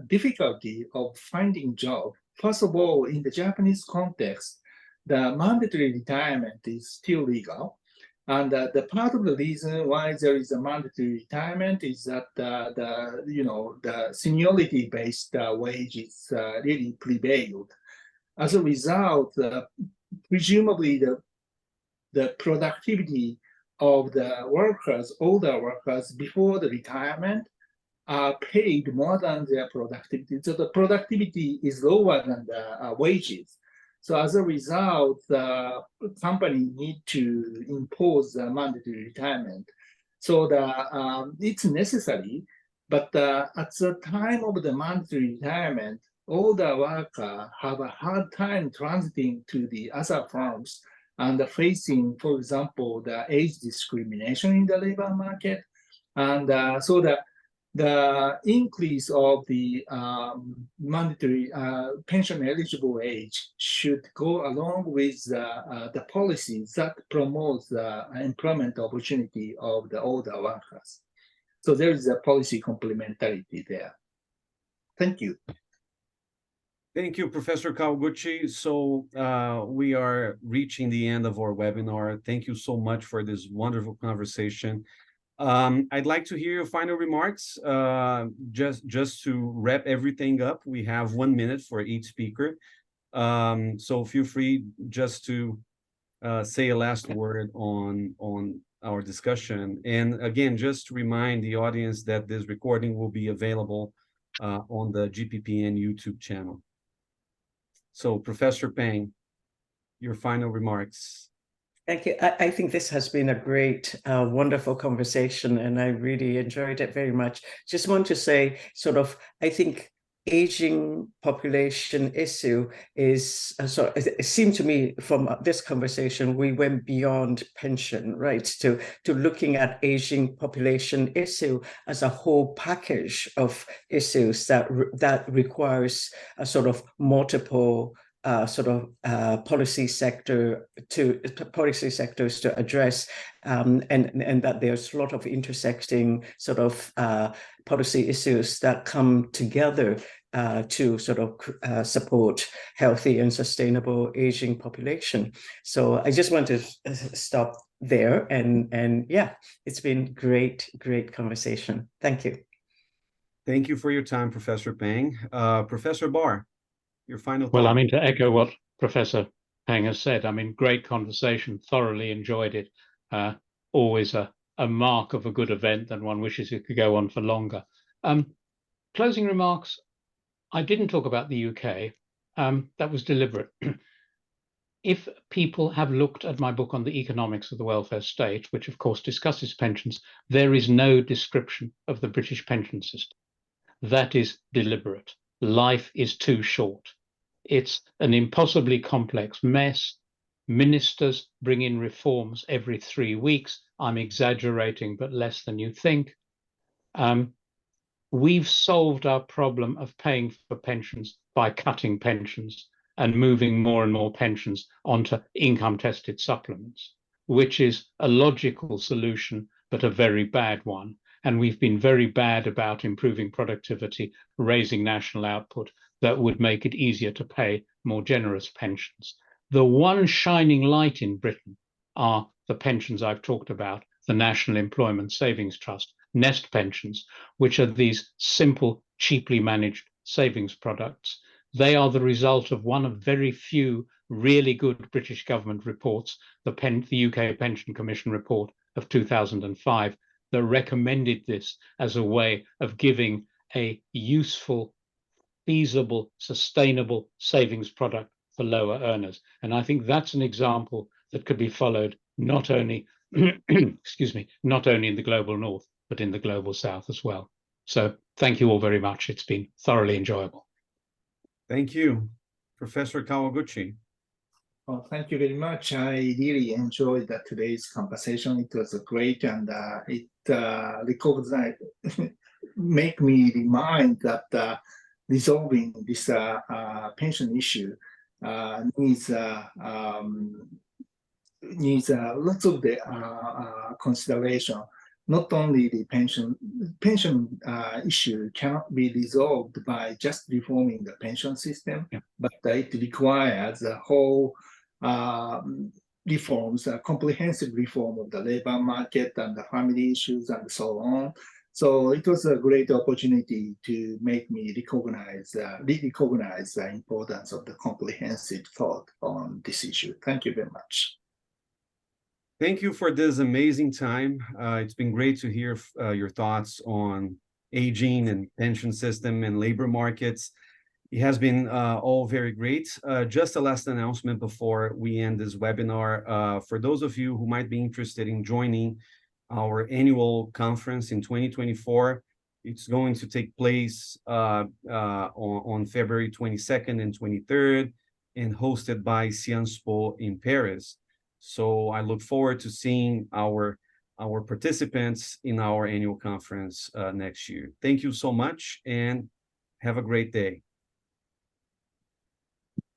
difficulty of finding jobs. First of all, in the Japanese context, the mandatory retirement is still legal. And the part of the reason why there is a mandatory retirement is that the seniority-based wages really prevailed. As a result, presumably the productivity of the workers, older workers, before the retirement are paid more than their productivity. So the productivity is lower than the wages. So as a result, the company need to impose a mandatory retirement. So it's necessary, but at the time of the mandatory retirement, all the workers have a hard time transiting to the other firms and facing, for example, the age discrimination in the labor market. And so that the increase of the mandatory pension eligible age should go along with the policies that promote the employment opportunity of the older workers. So there is a policy complementarity there. Thank you. Thank you, Professor Kawaguchi. So we are reaching the end of our webinar. Thank you so much for this wonderful conversation. I'd like to hear your final remarks. Just to wrap everything up, we have 1 minute for each speaker. So feel free just to say a last word on our discussion. And again, just to remind the audience that this recording will be available on the GPPN YouTube channel. So Professor Pang, your final remarks. Thank you. I think this has been a great, wonderful conversation, and I really enjoyed it very much. Just want to say, I think aging population issue is, it seemed to me from this conversation, we went beyond pension, right, to looking at aging population issue as a whole package of issues that requires a multiple policy sectors to address, and that there's a lot of intersecting policy issues that come together to support healthy and sustainable aging population. So I just want to stop there, and yeah, it's been great conversation. Thank you. Thank you for your time, Professor Pang. Professor Barr, your final thought. Well, I mean, to echo what Professor Pang has said, I mean, great conversation, thoroughly enjoyed it. Always a mark of a good event, and one wishes it could go on for longer. Closing remarks, I didn't talk about the UK. That was deliberate. If people have looked at my book on the economics of the welfare state, which of course discusses pensions, there is no description of the British pension system. That is deliberate. Life is too short. It's an impossibly complex mess. Ministers bring in reforms every 3 weeks. I'm exaggerating, but less than you think. We've solved our problem of paying for pensions by cutting pensions and moving more and more pensions onto income-tested supplements, which is a logical solution, but a very bad one. And we've been very bad about improving productivity, raising national output that would make it easier to pay more generous pensions. The one shining light in Britain are the pensions I've talked about, the National Employment Savings Trust, Nest pensions, which are these simple, cheaply managed savings products. They are the result of one of very few really good British government reports, the UK Pension Commission report of 2005, that recommended this as a way of giving a useful, feasible, sustainable savings product for lower earners. And I think that's an example that could be followed not only, excuse me, not only in the global north, but in the global south as well. So thank you all very much. It's been thoroughly enjoyable. Thank you. Professor Kawaguchi. Well, thank you very much. I really enjoyed today's conversation. It was great, and it recognized, make me remind that resolving this pension issue needs lots of the consideration. Not only the pension issue cannot be resolved by just reforming the pension system, but it requires a whole reforms, a comprehensive reform of the labor market and the family issues and so on. So it was a great opportunity to make me recognize the importance of the comprehensive thought on this issue. Thank you very much. Thank you for this amazing time. It's been great to hear your thoughts on aging and pension system and labor markets. It has been all very great. Just a last announcement before we end this webinar. For those of you who might be interested in joining our annual conference in 2024, it's going to take place on February 22nd and 23rd and hosted by Sciences Po in Paris. So I look forward to seeing our our participants in our annual conference next year. Thank you so much and have a great day.